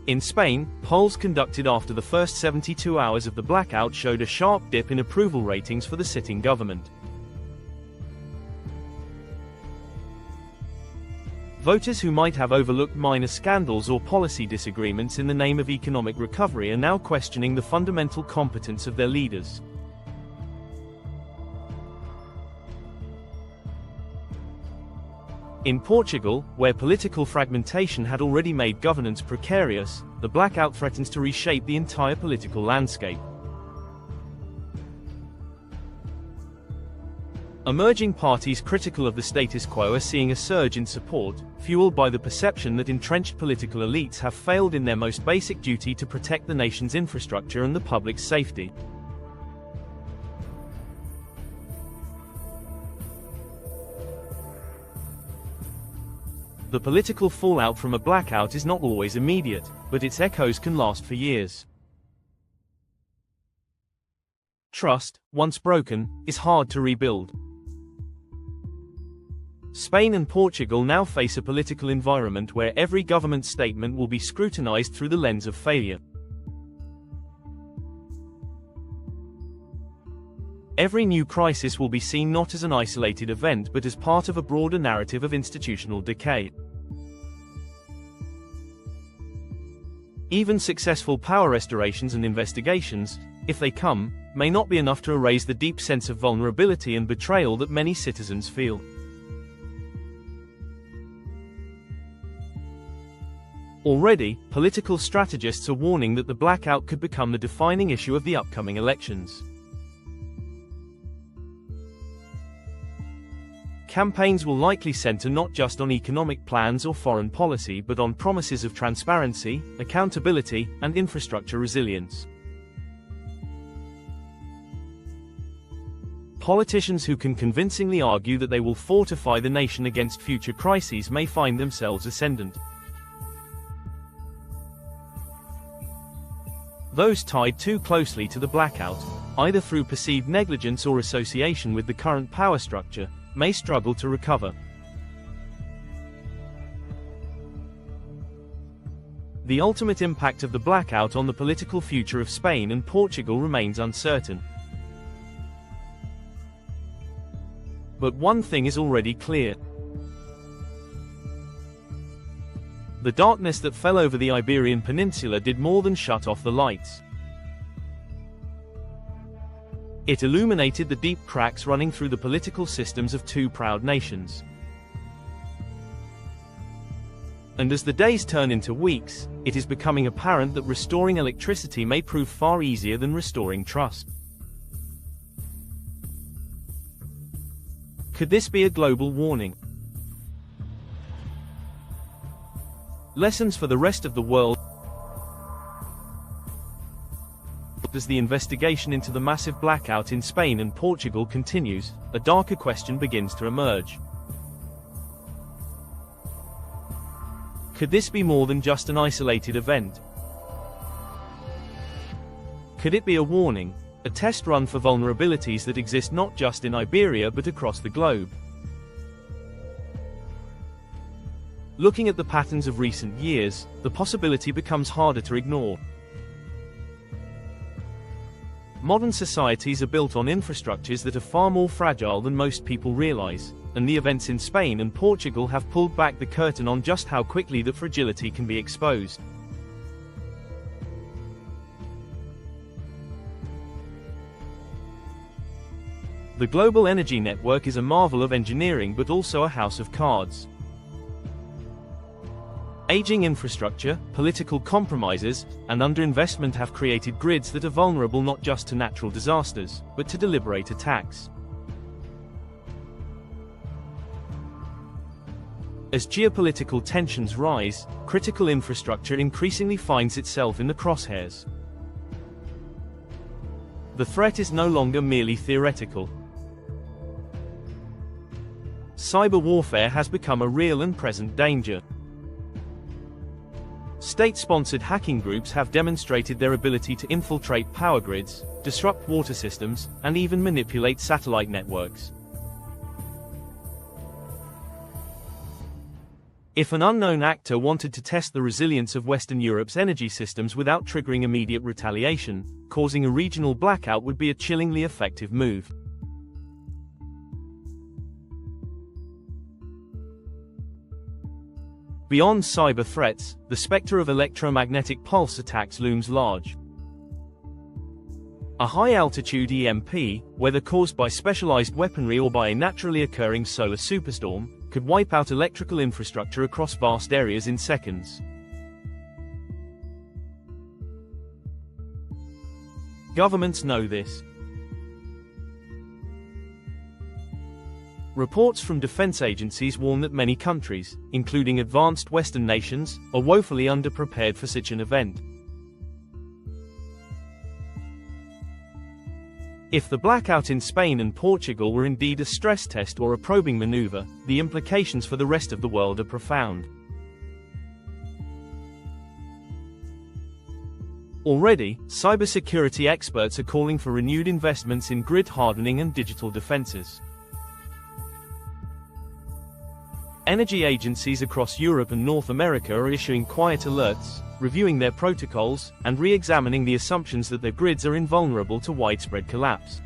In Spain, polls conducted after the first 72 hours of the blackout showed a sharp dip in approval ratings for the sitting government. Voters who might have overlooked minor scandals or policy disagreements in the name of economic recovery are now questioning the fundamental competence of their leaders. In Portugal, where political fragmentation had already made governance precarious, the blackout threatens to reshape the entire political landscape. Emerging parties critical of the status quo are seeing a surge in support, fueled by the perception that entrenched political elites have failed in their most basic duty to protect the nation's infrastructure and the public's safety. The political fallout from a blackout is not always immediate, but its echoes can last for years. Trust, once broken, is hard to rebuild. Spain and Portugal now face a political environment where every government statement will be scrutinized through the lens of failure. Every new crisis will be seen not as an isolated event but as part of a broader narrative of institutional decay. Even successful power restorations and investigations, if they come, may not be enough to erase the deep sense of vulnerability and betrayal that many citizens feel. Already, political strategists are warning that the blackout could become the defining issue of the upcoming elections. Campaigns will likely center not just on economic plans or foreign policy but on promises of transparency, accountability, and infrastructure resilience. Politicians who can convincingly argue that they will fortify the nation against future crises may find themselves ascendant. Those tied too closely to the blackout, either through perceived negligence or association with the current power structure, may struggle to recover. The ultimate impact of the blackout on the political future of Spain and Portugal remains uncertain. But one thing is already clear. The darkness that fell over the Iberian Peninsula did more than shut off the lights. It illuminated the deep cracks running through the political systems of two proud nations. And as the days turn into weeks, it is becoming apparent that restoring electricity may prove far easier than restoring trust. Could this be a global warning? Lessons for the rest of the world. as the investigation into the massive blackout in Spain and Portugal continues, a darker question begins to emerge. Could this be more than just an isolated event? Could it be a warning, a test run for vulnerabilities that exist not just in Iberia but across the globe? Looking at the patterns of recent years, the possibility becomes harder to ignore. Modern societies are built on infrastructures that are far more fragile than most people realize, and the events in Spain and Portugal have pulled back the curtain on just how quickly that fragility can be exposed. The global energy network is a marvel of engineering but also a house of cards. Aging infrastructure, political compromises, and underinvestment have created grids that are vulnerable not just to natural disasters, but to deliberate attacks. As geopolitical tensions rise, critical infrastructure increasingly finds itself in the crosshairs. The threat is no longer merely theoretical. Cyber warfare has become a real and present danger. State-sponsored hacking groups have demonstrated their ability to infiltrate power grids, disrupt water systems, and even manipulate satellite networks. If an unknown actor wanted to test the resilience of Western Europe's energy systems without triggering immediate retaliation, causing a regional blackout would be a chillingly effective move. Beyond cyber threats, the specter of electromagnetic pulse attacks looms large. A high-altitude EMP, whether caused by specialized weaponry or by a naturally occurring solar superstorm, could wipe out electrical infrastructure across vast areas in seconds. Governments know this. Reports from defense agencies warn that many countries, including advanced Western nations, are woefully underprepared for such an event. If the blackout in Spain and Portugal were indeed a stress test or a probing maneuver, the implications for the rest of the world are profound. Already, cybersecurity experts are calling for renewed investments in grid hardening and digital defenses. Energy agencies across Europe and North America are issuing quiet alerts, reviewing their protocols, and re-examining the assumptions that their grids are invulnerable to widespread collapse.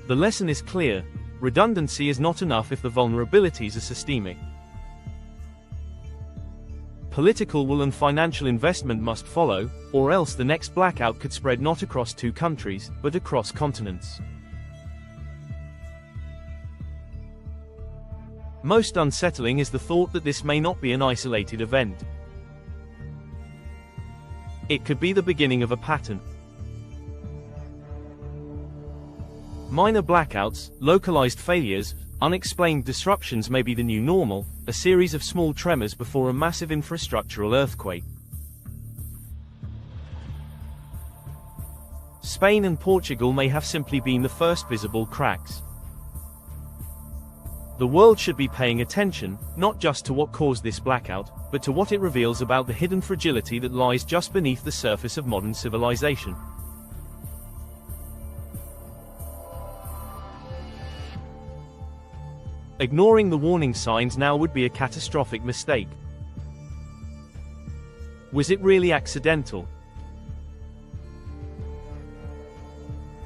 The lesson is clear: redundancy is not enough if the vulnerabilities are systemic. Political will and financial investment must follow, or else the next blackout could spread not across two countries, but across continents. Most unsettling is the thought that this may not be an isolated event. It could be the beginning of a pattern. Minor blackouts, localized failures, unexplained disruptions may be the new normal, a series of small tremors before a massive infrastructural earthquake. Spain and Portugal may have simply been the first visible cracks. The world should be paying attention, not just to what caused this blackout, but to what it reveals about the hidden fragility that lies just beneath the surface of modern civilization. Ignoring the warning signs now would be a catastrophic mistake. Was it really accidental?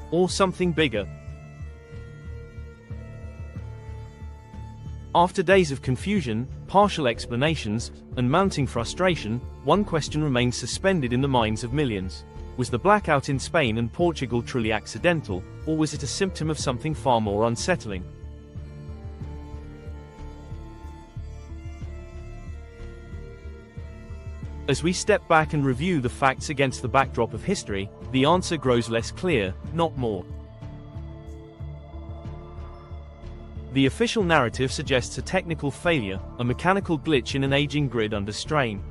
Or something bigger? After days of confusion, partial explanations, and mounting frustration, one question remains suspended in the minds of millions. Was the blackout in Spain and Portugal truly accidental, or was it a symptom of something far more unsettling? As we step back and review the facts against the backdrop of history, the answer grows less clear, not more. The official narrative suggests a technical failure, a mechanical glitch in an aging grid under strain.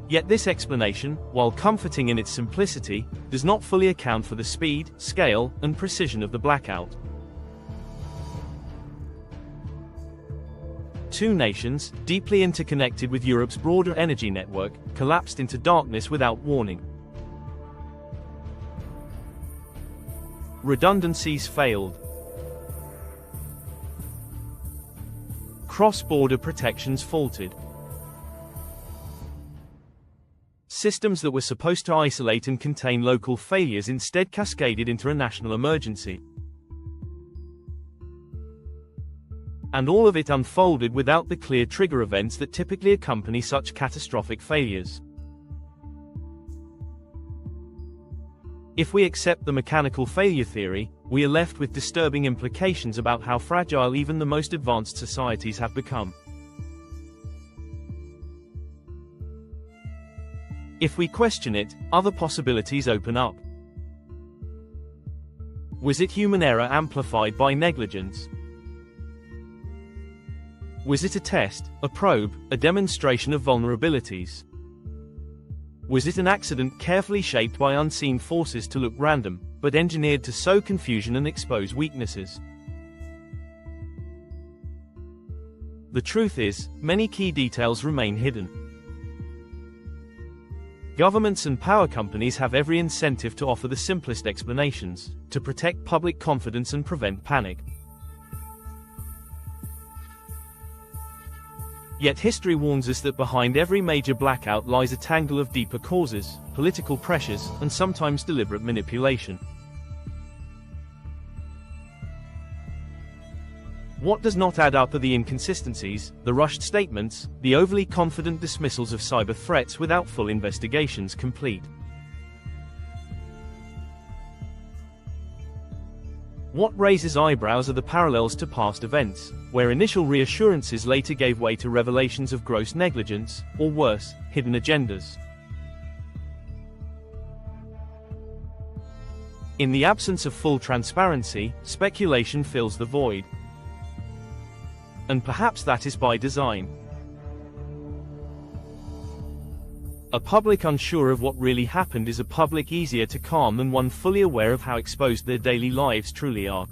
Yet this explanation, while comforting in its simplicity, does not fully account for the speed, scale, and precision of the blackout. Two nations, deeply interconnected with Europe's broader energy network, collapsed into darkness without warning. Redundancies failed. Cross-border protections faltered. Systems that were supposed to isolate and contain local failures instead cascaded into a national emergency. And all of it unfolded without the clear trigger events that typically accompany such catastrophic failures. If we accept the mechanical failure theory, we are left with disturbing implications about how fragile even the most advanced societies have become. If we question it, other possibilities open up. Was it human error amplified by negligence? Was it a test, a probe, a demonstration of vulnerabilities? Was it an accident carefully shaped by unseen forces to look random, but engineered to sow confusion and expose weaknesses? The truth is, many key details remain hidden. Governments and power companies have every incentive to offer the simplest explanations, to protect public confidence and prevent panic. Yet history warns us that behind every major blackout lies a tangle of deeper causes, political pressures, and sometimes deliberate manipulation. What does not add up are the inconsistencies, the rushed statements, the overly confident dismissals of cyber threats without full investigations complete. What raises eyebrows are the parallels to past events, where initial reassurances later gave way to revelations of gross negligence, or worse, hidden agendas. In the absence of full transparency, speculation fills the void. And perhaps that is by design. A public unsure of what really happened is a public easier to calm than one fully aware of how exposed their daily lives truly are.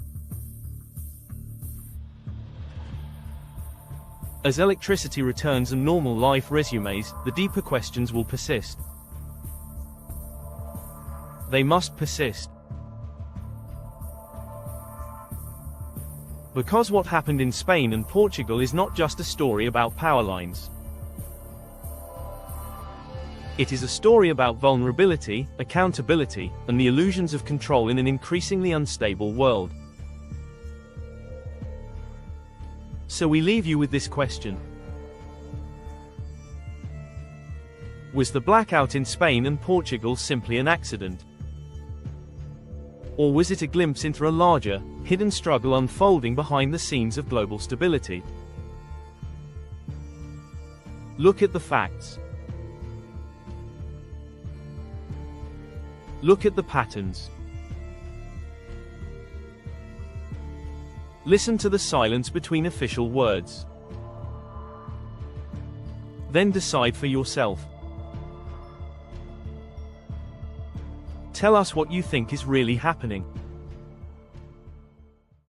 As electricity returns and normal life resumes, the deeper questions will persist. They must persist. Because what happened in Spain and Portugal is not just a story about power lines. It is a story about vulnerability, accountability, and the illusions of control in an increasingly unstable world. So we leave you with this question. Was the blackout in Spain and Portugal simply an accident? Or was it a glimpse into a larger, hidden struggle unfolding behind the scenes of global stability? Look at the facts. Look at the patterns. Listen to the silence between official words. Then decide for yourself. Tell us what you think is really happening.